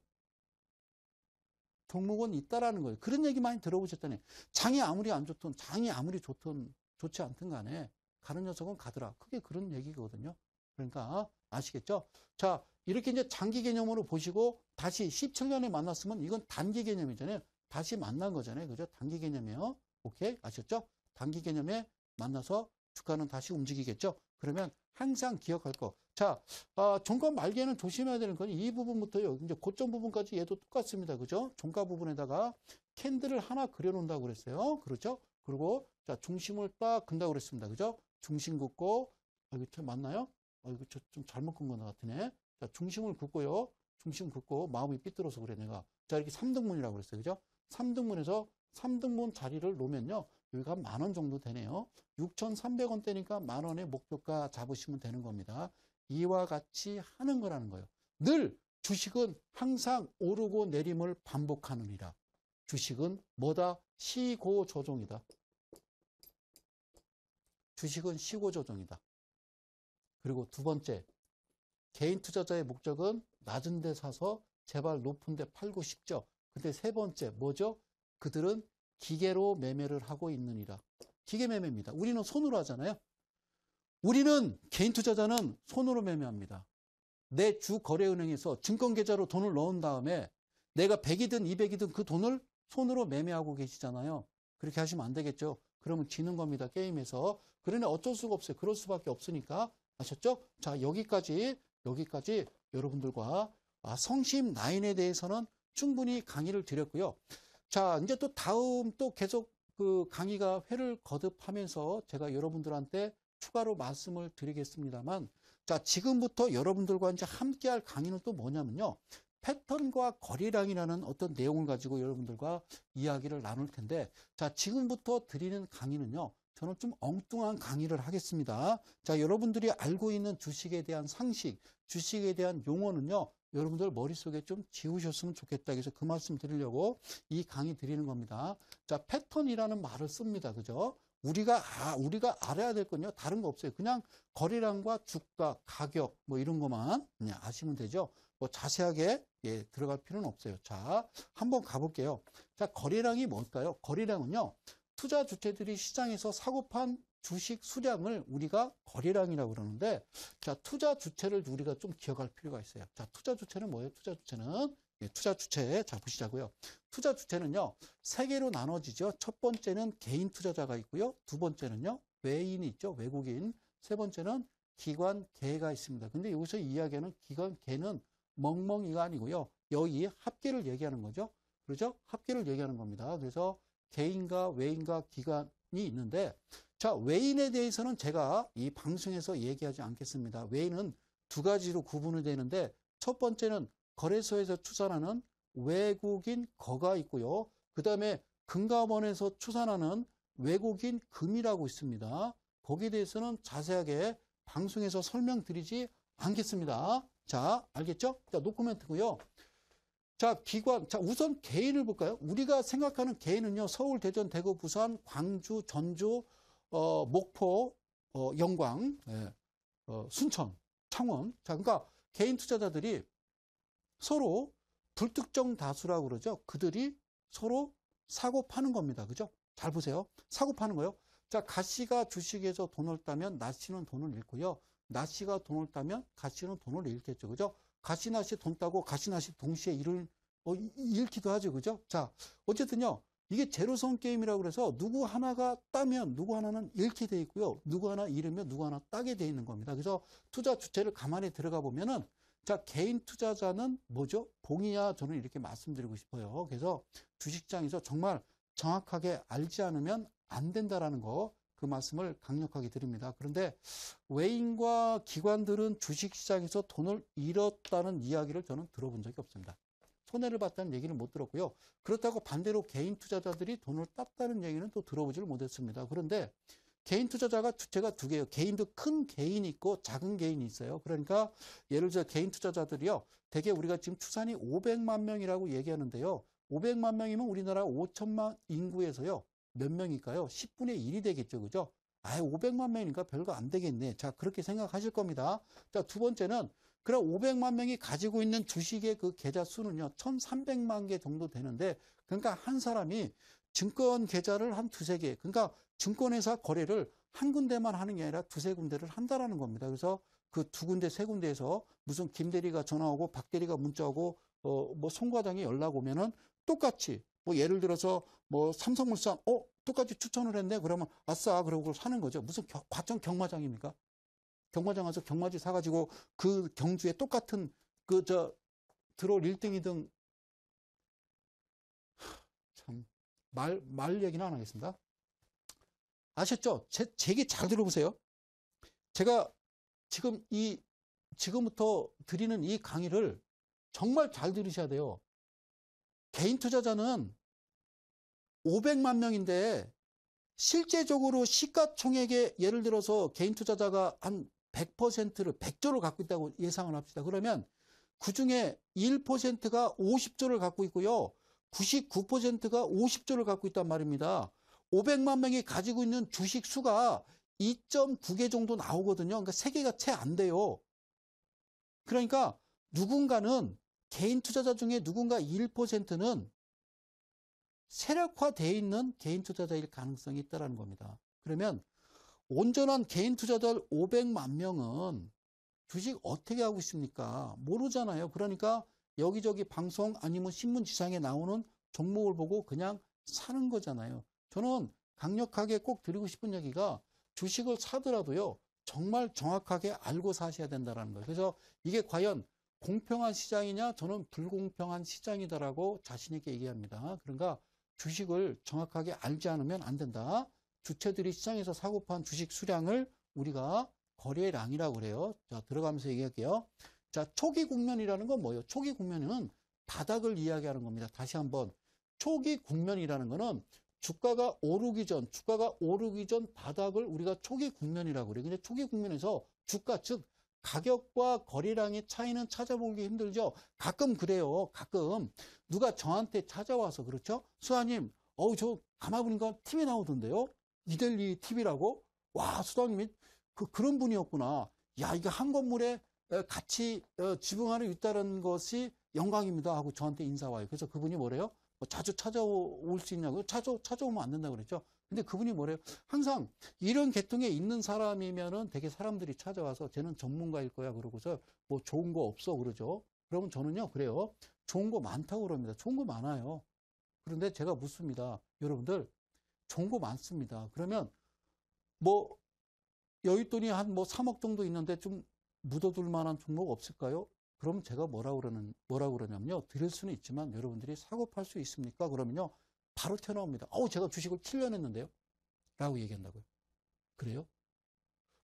종목은 있다라는 거예요. 그런 얘기 많이 들어보셨다네. 장이 아무리 안 좋든 장이 아무리 좋든 좋지 않든 간에 가는 녀석은 가더라. 그게 그런 얘기거든요. 그러니까 아시겠죠? 자, 이렇게 이제 장기 개념으로 보시고 다시 17년에 만났으면 이건 단기 개념이잖아요. 다시 만난 거잖아요. 그죠? 단기 개념이에요. 오케이? 아셨죠? 단기 개념에 만나서 주가는 다시 움직이겠죠? 그러면 항상 기억할 거. 자, 종가 말기에는 조심해야 되는 건 이 부분부터요. 이제 고점 부분까지 얘도 똑같습니다. 그죠? 종가 부분에다가 캔들을 하나 그려놓는다고 그랬어요. 그렇죠? 그리고 자, 중심을 딱 근다고 그랬습니다. 그죠? 중심 긋고, 이거 맞나요? 이거 좀 잘못 긋은 것 같으네. 자, 중심을 긋고요. 중심 긋고 마음이 삐뚤어서 그래, 내가. 자, 이렇게 3등분이라고 그랬어요. 그죠? 3등분에서 3등분 자리를 놓으면요. 여기가 10,000원 정도 되네요. 6,300원대니까 10,000원의 목표가 잡으시면 되는 겁니다. 이와 같이 하는 거라는 거예요. 늘 주식은 항상 오르고 내림을 반복하느니라. 주식은 뭐다? 시고조종이다. 주식은 시고조종이다. 그리고 두 번째, 개인 투자자의 목적은 낮은 데 사서 제발 높은 데 팔고 싶죠. 근데 세 번째 뭐죠? 그들은 기계로 매매를 하고 있느니라. 기계 매매입니다. 우리는 손으로 하잖아요. 우리는 개인 투자자는 손으로 매매합니다. 내 주 거래은행에서 증권계좌로 돈을 넣은 다음에 내가 100이든 200이든 그 돈을 손으로 매매하고 계시잖아요. 그렇게 하시면 안 되겠죠. 그러면 지는 겁니다. 게임에서. 그러니 어쩔 수가 없어요. 그럴 수밖에 없으니까. 아셨죠? 자, 여기까지 여러분들과 성심 9에 대해서는 충분히 강의를 드렸고요. 자, 이제 또 다음 또 계속 그 강의가 회를 거듭하면서 제가 여러분들한테 추가로 말씀을 드리겠습니다만, 자, 지금부터 여러분들과 이제 함께 할 강의는 또 뭐냐면요. 패턴과 거래량이라는 어떤 내용을 가지고 여러분들과 이야기를 나눌 텐데, 자, 지금부터 드리는 강의는요. 저는 좀 엉뚱한 강의를 하겠습니다. 자, 여러분들이 알고 있는 주식에 대한 상식, 주식에 대한 용어는요. 여러분들 머릿속에 좀 지우셨으면 좋겠다. 그래서 그 말씀 드리려고 이 강의 드리는 겁니다. 자, 패턴이라는 말을 씁니다. 그죠? 우리가 알아야 될 건요. 다른 거 없어요. 그냥 거래량과 주가, 가격 뭐 이런 것만 그냥 아시면 되죠. 뭐 자세하게 들어갈 필요는 없어요. 자, 한번 가볼게요. 자, 거래량이 뭘까요? 거래량은요. 투자 주체들이 시장에서 사고 판 주식 수량을 우리가 거래량이라고 그러는데, 자, 투자 주체를 우리가 좀 기억할 필요가 있어요. 자, 투자 주체는 뭐예요? 투자 주체는 투자 주체. 자, 보시자고요. 투자 주체는요, 세 개로 나눠지죠. 첫 번째는 개인 투자자가 있고요. 두 번째는요, 외인이 있죠. 외국인. 세 번째는 기관 개가 있습니다. 근데 여기서 이야기하는 기관 개는 멍멍이가 아니고요. 여기 합계를 얘기하는 거죠. 그렇죠? 합계를 얘기하는 겁니다. 그래서 개인과 외인과 기관이 있는데, 자, 외인에 대해서는 제가 이 방송에서 얘기하지 않겠습니다. 외인은 두 가지로 구분이 되는데, 첫 번째는 거래소에서 추산하는 외국인 거가 있고요. 그 다음에 금감원에서 추산하는 외국인 금이라고 있습니다. 거기에 대해서는 자세하게 방송에서 설명드리지 않겠습니다. 자, 알겠죠? 자, 노코멘트고요. 자, 기관. 자, 우선 개인을 볼까요? 우리가 생각하는 개인은요, 서울, 대전, 대구, 부산, 광주, 전주, 목포, 영광, 예, 순천, 창원. 자, 그러니까 개인 투자자들이 서로 불특정 다수라고 그러죠. 그들이 서로 사고 파는 겁니다. 그죠? 잘 보세요. 사고 파는 거요. 자, 가씨가 주식에서 돈을 따면 나씨는 돈을 잃고요. 나씨가 돈을 따면 가씨는 돈을 잃겠죠. 그죠? 가씨, 나씨 돈 따고 가씨, 나씨 동시에 잃기도 하죠. 그죠? 자, 어쨌든요. 이게 제로섬 게임이라고 그래서 누구 하나가 따면 누구 하나는 잃게 돼 있고요. 누구 하나 잃으면 누구 하나 따게 돼 있는 겁니다. 그래서 투자 주체를 가만히 들어가 보면은 자, 개인 투자자는 뭐죠? 봉이야. 저는 이렇게 말씀드리고 싶어요. 그래서 주식시장에서 정말 정확하게 알지 않으면 안 된다라는 거, 그 말씀을 강력하게 드립니다. 그런데 외인과 기관들은 주식시장에서 돈을 잃었다는 이야기를 저는 들어본 적이 없습니다. 손해를 봤다는 얘기는 못 들었고요. 그렇다고 반대로 개인 투자자들이 돈을 땄다는 얘기는 또 들어보지를 못했습니다. 그런데 개인 투자자가 주체가 두 개예요. 개인도 큰 개인이 있고 작은 개인이 있어요. 그러니까 예를 들어 개인 투자자들이요. 대개 우리가 지금 추산이 500만 명이라고 얘기하는데요. 500만 명이면 우리나라 5천만 인구에서요. 몇 명일까요? 10분의 1이 되겠죠. 그죠? 500만 명이니까 별거 안 되겠네. 자, 그렇게 생각하실 겁니다. 자, 두 번째는 그럼 500만 명이 가지고 있는 주식의 그 계좌 수는요. 1,300만 개 정도 되는데 그러니까 한 사람이 증권 계좌를 한 두세 개, 그러니까 증권회사 거래를 한 군데만 하는 게 아니라 두세 군데를 한다라는 겁니다. 그래서 그 두 군데, 세 군데에서 무슨 김 대리가 전화 오고 박 대리가 문자 오고 뭐 송 과장이 연락 오면은 똑같이 뭐 예를 들어서 뭐 삼성물산 똑같이 추천을 했네. 그러면 아싸 그러고 사는 거죠. 무슨 과천 경마장입니까? 경마장 가서 경마지 사가지고 그 경주에 똑같은 드롤 1등, 2등 참 말 얘기는 안 하겠습니다. 아셨죠? 제 얘기 잘 들어보세요. 제가 지금부터 드리는 이 강의를 정말 잘 들으셔야 돼요. 개인 투자자는 500만 명인데 실제적으로 시가총액의 예를 들어서 개인 투자자가 한 100%를 100조를 갖고 있다고 예상을 합시다. 그러면 그중에 1%가 50조를 갖고 있고요. 99%가 50조를 갖고 있단 말입니다. 500만 명이 가지고 있는 주식 수가 2.9개 정도 나오거든요. 그러니까 3개가 채 안 돼요. 그러니까 누군가는 개인 투자자 중에 누군가 1%는 세력화되어 있는 개인 투자자일 가능성이 있다는 겁니다. 그러면 온전한 개인 투자자 500만 명은 주식 어떻게 하고 있습니까? 모르잖아요. 그러니까 여기저기 방송 아니면 신문 지상에 나오는 종목을 보고 그냥 사는 거잖아요. 저는 강력하게 꼭 드리고 싶은 얘기가 주식을 사더라도요. 정말 정확하게 알고 사셔야 된다는 거예요. 그래서 이게 과연 공평한 시장이냐? 저는 불공평한 시장이다라고 자신 있게 얘기합니다. 그러니까 주식을 정확하게 알지 않으면 안 된다. 주체들이 시장에서 사고 판 주식 수량을 우리가 거래량이라고 그래요. 자, 들어가면서 얘기할게요. 자, 초기 국면이라는 건 뭐예요? 초기 국면은 바닥을 이야기하는 겁니다. 다시 한번. 초기 국면이라는 거는 주가가 오르기 전 바닥을 우리가 초기 국면이라고 그래요. 근데 초기 국면에서 주가, 즉, 가격과 거래량의 차이는 찾아보기 힘들죠. 가끔 그래요. 가끔. 누가 저한테 찾아와서, 그렇죠? 수아님, 저 가만 보니까 TV에 나오던데요? 이델리 TV라고? 와, 수아님이 그런 분이었구나. 야, 이게 한 건물에 같이 지붕 안에 있다는 것이 영광입니다 하고 저한테 인사 와요. 그래서 그분이 뭐래요? 자주 찾아올 수 있냐고요? 찾아오면 안 된다고 그랬죠. 근데 그분이 뭐래요? 항상 이런 계통에 있는 사람이면은 되게 사람들이 찾아와서 쟤는 전문가일 거야 그러고서 뭐 좋은 거 없어 그러죠. 그러면 저는요, 그래요. 좋은 거 많다고 그럽니다. 좋은 거 많아요. 그런데 제가 묻습니다. 여러분들, 좋은 거 많습니다. 그러면 뭐 여윳돈이 한 뭐 3억 정도 있는데 좀 묻어둘 만한 종목 없을까요? 그럼 제가 뭐라 그러냐면요. 드릴 수는 있지만 여러분들이 사고 팔 수 있습니까? 그러면요. 바로 튀어나옵니다. 제가 주식을 7년 했는데요. 라고 얘기한다고요. 그래요?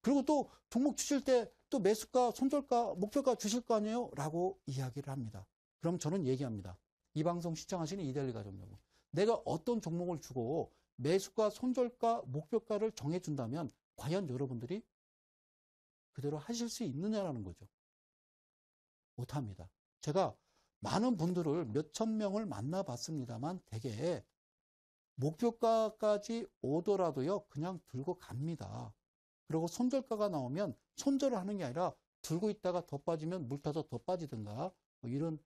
그리고 또 종목 주실 때 또 매수가, 손절가, 목표가 주실 거 아니에요? 라고 이야기를 합니다. 그럼 저는 얘기합니다. 이 방송 시청하시는 이달리 가족 여러분. 내가 어떤 종목을 주고 매수가, 손절가, 목표가를 정해준다면 과연 여러분들이 그대로 하실 수 있느냐라는 거죠. 못합니다. 제가 많은 분들을 몇천 명을 만나봤습니다만 대개 목표가까지 오더라도요, 그냥 들고 갑니다. 그리고 손절가가 나오면 손절을 하는 게 아니라 들고 있다가 더 빠지면 물 타서 더 빠지든가 뭐 이런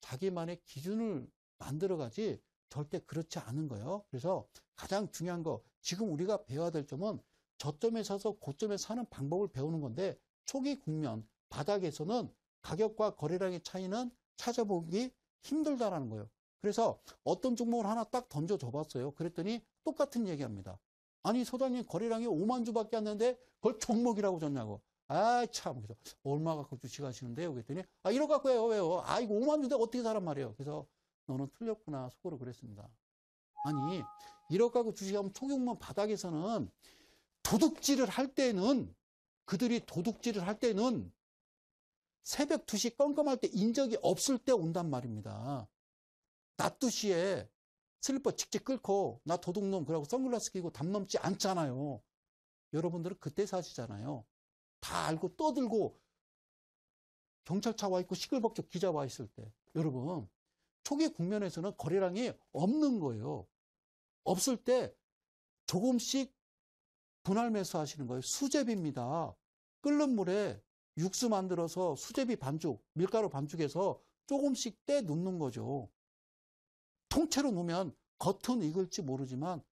자기만의 기준을 만들어가지 절대 그렇지 않은 거예요. 그래서 가장 중요한 거, 지금 우리가 배워야 될 점은 저점에 사서 고점에 사는 방법을 배우는 건데, 초기 국면 바닥에서는 가격과 거래량의 차이는 찾아보기 힘들다라는 거예요. 그래서 어떤 종목을 하나 딱 던져줘 봤어요. 그랬더니 똑같은 얘기합니다. 아니 소장님, 거래량이 5만 주밖에 안 되는데 그걸 종목이라고 줬냐고. 아 참. 그래서 얼마 갖고 주식하시는데요? 그랬더니 1억 갖고 해요. 왜요? 이거 5만 주인데 어떻게 사란 말이에요. 그래서 너는 틀렸구나 속으로 그랬습니다. 아니 1억 갖고 주식하면 초경만 바닥에서는 도둑질을 할 때는, 그들이 도둑질을 할 때는 새벽 2시 껌껌할 때 인적이 없을 때 온단 말입니다. 낮 2시에 슬리퍼 직접 끌고 나 도둑놈 그러고 선글라스 끼고 담 넘지 않잖아요. 여러분들은 그때 사시잖아요. 다 알고 떠들고 경찰차 와 있고 시끌벅적 기자 와 있을 때. 여러분, 초기 국면에서는 거래량이 없는 거예요. 없을 때 조금씩 분할 매수 하시는 거예요. 수제비입니다. 끓는 물에 육수 만들어서 수제비 반죽, 밀가루 반죽해서 조금씩 떼 눕는 거죠. 통째로 놓으면 겉은 익을지 모르지만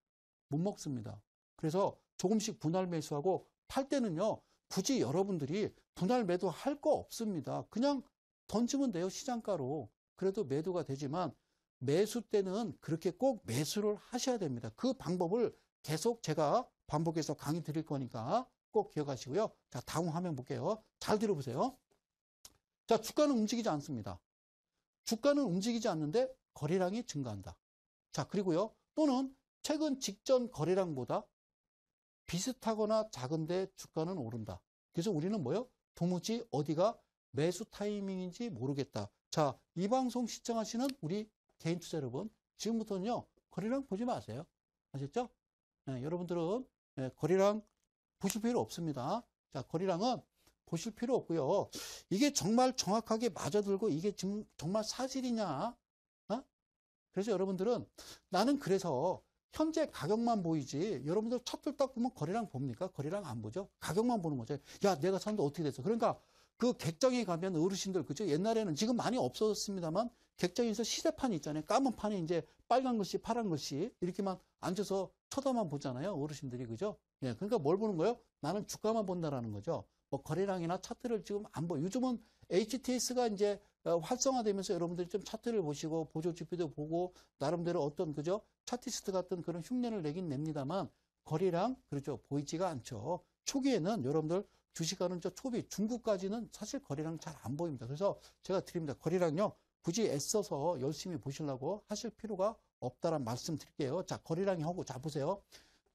못 먹습니다. 그래서 조금씩 분할 매수하고, 팔 때는요, 굳이 여러분들이 분할 매도 할 거 없습니다. 그냥 던지면 돼요, 시장가로. 그래도 매도가 되지만 매수 때는 그렇게 꼭 매수를 하셔야 됩니다. 그 방법을 계속 제가 반복해서 강의 드릴 거니까 꼭 기억하시고요. 자, 다음 화면 볼게요. 잘 들어보세요. 자, 주가는 움직이지 않습니다. 주가는 움직이지 않는데 거래량이 증가한다. 자, 그리고요, 또는 최근 직전 거래량보다 비슷하거나 작은데 주가는 오른다. 그래서 우리는 뭐요? 도무지 어디가 매수 타이밍인지 모르겠다. 자, 이 방송 시청하시는 우리 개인 투자 여러분, 지금부터는요, 거래량 보지 마세요. 아셨죠? 네, 여러분들은 거래량 보실 필요 없습니다. 자, 거래량은 보실 필요 없고요. 이게 정말 정확하게 맞아들고 이게 지금 정말 사실이냐? 그래서 여러분들은, 나는 그래서 현재 가격만 보이지, 여러분들 차트 딱 보면 거래량 봅니까? 거래량 안 보죠? 가격만 보는 거죠. 야, 내가 샀는데 어떻게 됐어? 그러니까 그 객장에 가면 어르신들, 그죠? 옛날에는, 지금 많이 없어졌습니다만, 객장에서 시대판이 있잖아요. 까만 판에 이제 빨간 글씨, 파란 글씨, 이렇게만 앉아서 쳐다만 보잖아요. 어르신들이, 그죠? 예, 그러니까 뭘 보는 거예요? 나는 주가만 본다라는 거죠. 뭐 거래량이나 차트를 지금 안 보여. 요즘은 HTS가 이제 활성화되면서 여러분들이 좀 차트를 보시고 보조지표도 보고 나름대로 어떤, 그죠? 차티스트 같은 그런 흉내를 내긴 냅니다만, 거래량, 그렇죠, 보이지가 않죠. 초기에는 여러분들 주식하는 저 초비 중국까지는 사실 거래량 잘 안 보입니다. 그래서 제가 드립니다. 거래량요, 굳이 애써서 열심히 보시려고 하실 필요가 없다란 말씀 드릴게요. 자, 거래량이 하고, 자, 보세요.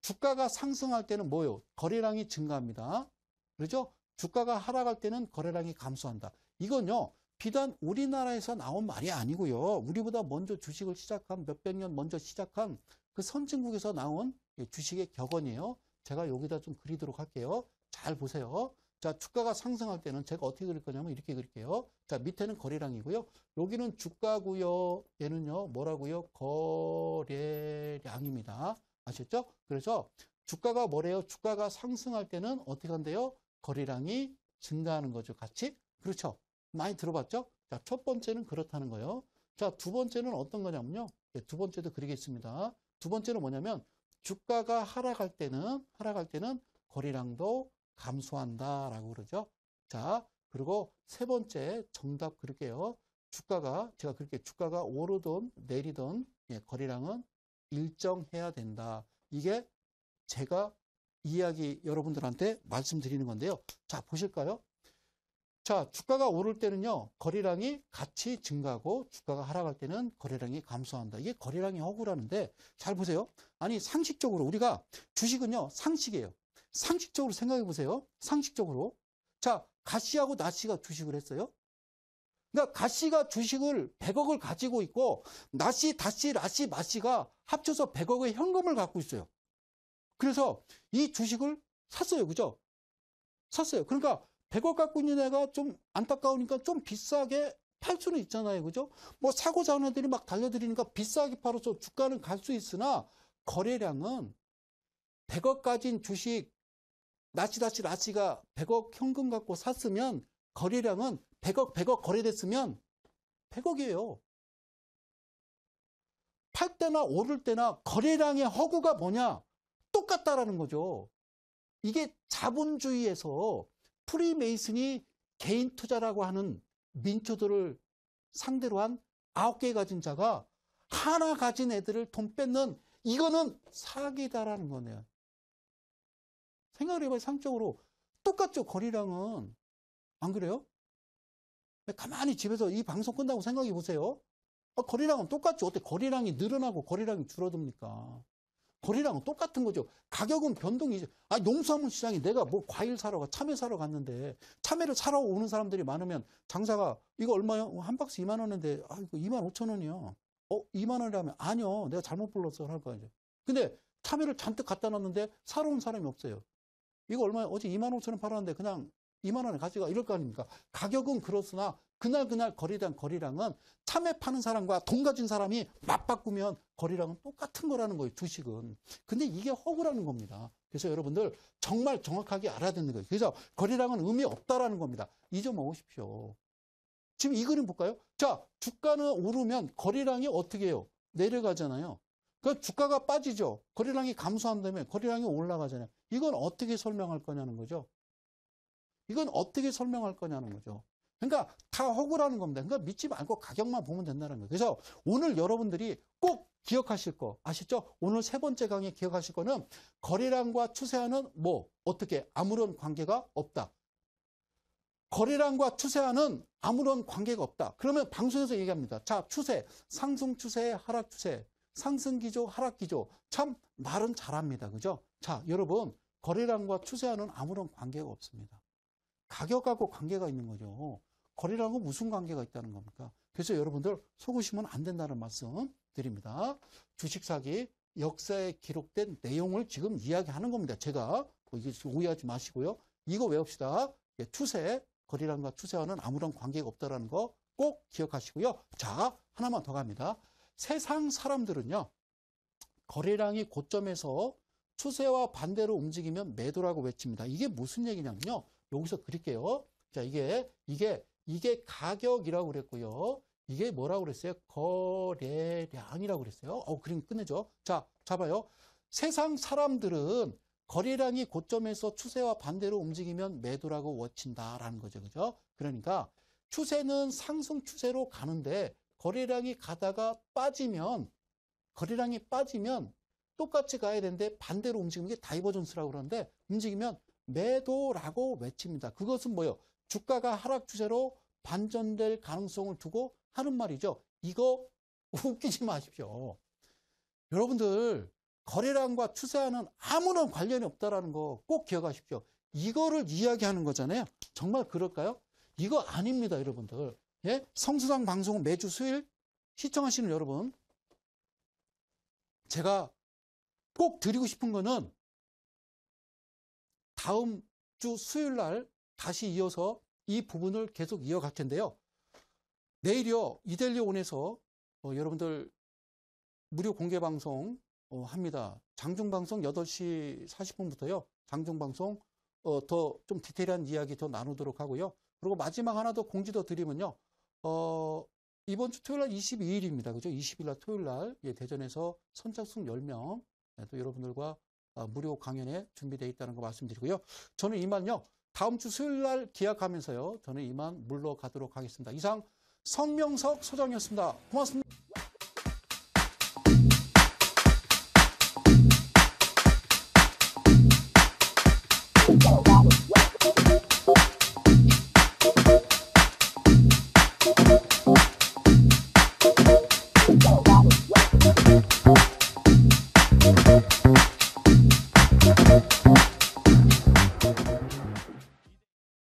주가가 상승할 때는 뭐예요? 거래량이 증가합니다. 그렇죠? 주가가 하락할 때는 거래량이 감소한다. 이건요, 비단 우리나라에서 나온 말이 아니고요. 우리보다 먼저 주식을 시작한, 몇백 년 먼저 시작한 그 선진국에서 나온 주식의 격언이에요. 제가 여기다 좀 그리도록 할게요. 잘 보세요. 자, 주가가 상승할 때는 제가 어떻게 그릴 거냐면 이렇게 그릴게요. 자, 밑에는 거래량이고요. 여기는 주가고요. 얘는요, 뭐라고요? 거래량입니다. 아셨죠? 그래서 주가가 뭐래요? 주가가 상승할 때는 어떻게 한대요? 거래량이 증가하는 거죠. 같이. 그렇죠? 많이 들어봤죠? 자, 첫 번째는 그렇다는 거예요. 자, 두 번째는 어떤 거냐면요. 네, 두 번째도 그리겠습니다. 두 번째는 뭐냐면, 주가가 하락할 때는 거래량도 감소한다라고 그러죠. 자, 그리고 세 번째 정답 그릴게요. 주가가, 제가 그렇게 주가가 오르든 내리든 거래량은 일정해야 된다. 이게 제가 이야기 여러분들한테 말씀드리는 건데요. 자, 보실까요? 자, 주가가 오를 때는요, 거래량이 같이 증가하고, 주가가 하락할 때는 거래량이 감소한다. 이게 거래량의 허구라는데, 잘 보세요. 아니, 상식적으로, 우리가 주식은요, 상식이에요. 상식적으로 생각해 보세요. 상식적으로. 자, 가씨하고 나씨가 주식을 했어요. 그러니까 가씨가 주식을 100억을 가지고 있고, 나씨, 다씨, 라씨, 마씨가 합쳐서 100억의 현금을 갖고 있어요. 그래서 이 주식을 샀어요. 그죠? 샀어요. 그러니까 100억 갖고 있는 애가 좀 안타까우니까 좀 비싸게 팔 수는 있잖아요. 그죠? 뭐 사고 장애들이 막 달려들으니까 비싸게 팔아서 주가는 갈 수 있으나 거래량은 100억 가진 주식 나치가 100억 현금 갖고 샀으면 거래량은 100억 거래됐으면 100억이에요. 팔 때나 오를 때나 거래량의 허구가 뭐냐? 똑같다라는 거죠. 이게 자본주의에서 프리메이슨이 개인 투자라고 하는 민초들을 상대로 한 9개 가진 자가 하나 가진 애들을 돈 뺏는 이거는 사기다라는 거네요. 생각을 해봐요. 상적으로 똑같죠. 거래량은. 안 그래요? 가만히 집에서 이 방송 끝나고 생각해 보세요. 거래량은 똑같죠. 어떻게 거래량이 늘어나고 거래량이 줄어듭니까? 거래량은 똑같은 거죠. 가격은 변동이죠. 농수산물 시장에 내가 뭐 과일 사러 참외 사러 갔는데 참외를 사러 오는 사람들이 많으면 장사가 이거 얼마요? 한 박스 2만 원인데 이거 2만 5천 원이요. 2만 원이라면 아니요. 내가 잘못 불렀어 할 거야 이제. 근데 참외를 잔뜩 갖다 놨는데 사러 온 사람이 없어요. 이거 얼마야? 어제 2만 5천 원 팔았는데 그냥 2만 원에 가져가 이럴 거 아닙니까? 가격은 그렇으나 그날 거래량은 참외 파는 사람과 돈 가진 사람이 맞바꾸면 거래량은 똑같은 거라는 거예요. 주식은. 근데 이게 허구라는 겁니다. 그래서 여러분들 정말 정확하게 알아야 되는 거예요. 그래서 거래량은 의미 없다라는 겁니다. 잊어먹으십시오. 지금 이 그림 볼까요? 자, 주가는 오르면 거래량이 어떻게 해요? 내려가잖아요. 그 주가가 빠지죠. 거래량이 감소한다면 거래량이 올라가잖아요. 이건 어떻게 설명할 거냐는 거죠. 이건 어떻게 설명할 거냐는 거죠. 그러니까 다 허구라는 겁니다. 그러니까 믿지 말고 가격만 보면 된다는 거예요. 그래서 오늘 여러분들이 꼭 기억하실 거 아시죠? 오늘 세 번째 강의 기억하실 거는 거래량과 추세와는 어떻게 아무런 관계가 없다. 거래량과 추세와는 아무런 관계가 없다. 그러면 방송에서 얘기합니다. 자, 추세, 상승 추세, 하락 추세, 상승 기조, 하락 기조. 참 말은 잘합니다. 그죠? 자, 여러분 거래량과 추세와는 아무런 관계가 없습니다. 가격하고 관계가 있는 거죠. 거래량은 무슨 관계가 있다는 겁니까? 그래서 여러분들 속으시면 안 된다는 말씀 드립니다. 주식 사기 역사에 기록된 내용을 지금 이야기하는 겁니다. 제가 이게 오해하지 마시고요. 이거 외웁시다. 추세, 거래량과 추세와는 아무런 관계가 없다는 거 꼭 기억하시고요. 자, 하나만 더 갑니다. 세상 사람들은요. 거래량이 고점에서 추세와 반대로 움직이면 매도라고 외칩니다. 이게 무슨 얘기냐면요. 여기서 그릴게요. 자, 이게 가격이라고 그랬고요. 이게 뭐라고 그랬어요? 거래량이라고 그랬어요. 그림 끝내죠. 자, 잡아요. 세상 사람들은 거래량이 고점에서 추세와 반대로 움직이면 매도라고 외친다라는 거죠. 그죠? 그러니까 추세는 상승 추세로 가는데 거래량이 가다가 거래량이 빠지면 똑같이 가야 되는데 반대로 움직이는 게 다이버전스라고 그러는데 움직이면 매도라고 외칩니다. 그것은 뭐예요? 주가가 하락 추세로 반전될 가능성을 두고 하는 말이죠. 이거 웃기지 마십시오. 여러분들 거래량과 추세와는 아무런 관련이 없다는 거 꼭 기억하십시오. 이거를 이야기하는 거잖아요. 정말 그럴까요? 이거 아닙니다, 여러분들. 예? 성수당 방송은 매주 수요일 시청하시는 여러분, 제가 꼭 드리고 싶은 거는 다음 주 수요일 날 다시 이어서 이 부분을 계속 이어갈 텐데요. 내일이요, 이델리온에서 여러분들 무료 공개 방송 합니다. 장중방송 8시 40분부터요. 장중방송 더 좀 디테일한 이야기 더 나누도록 하고요. 그리고 마지막 하나 더 공지 더 드리면요. 이번 주 토요일 날 22일입니다. 그죠? 20일 날 토요일 날 대전에서 선착순 10명 또 여러분들과 무료 강연에 준비되어 있다는 거 말씀드리고요. 저는 이만요. 다음 주 수요일 날 기약하면서요. 저는 이만 물러가도록 하겠습니다. 이상 성명석 소장이었습니다. 고맙습니다.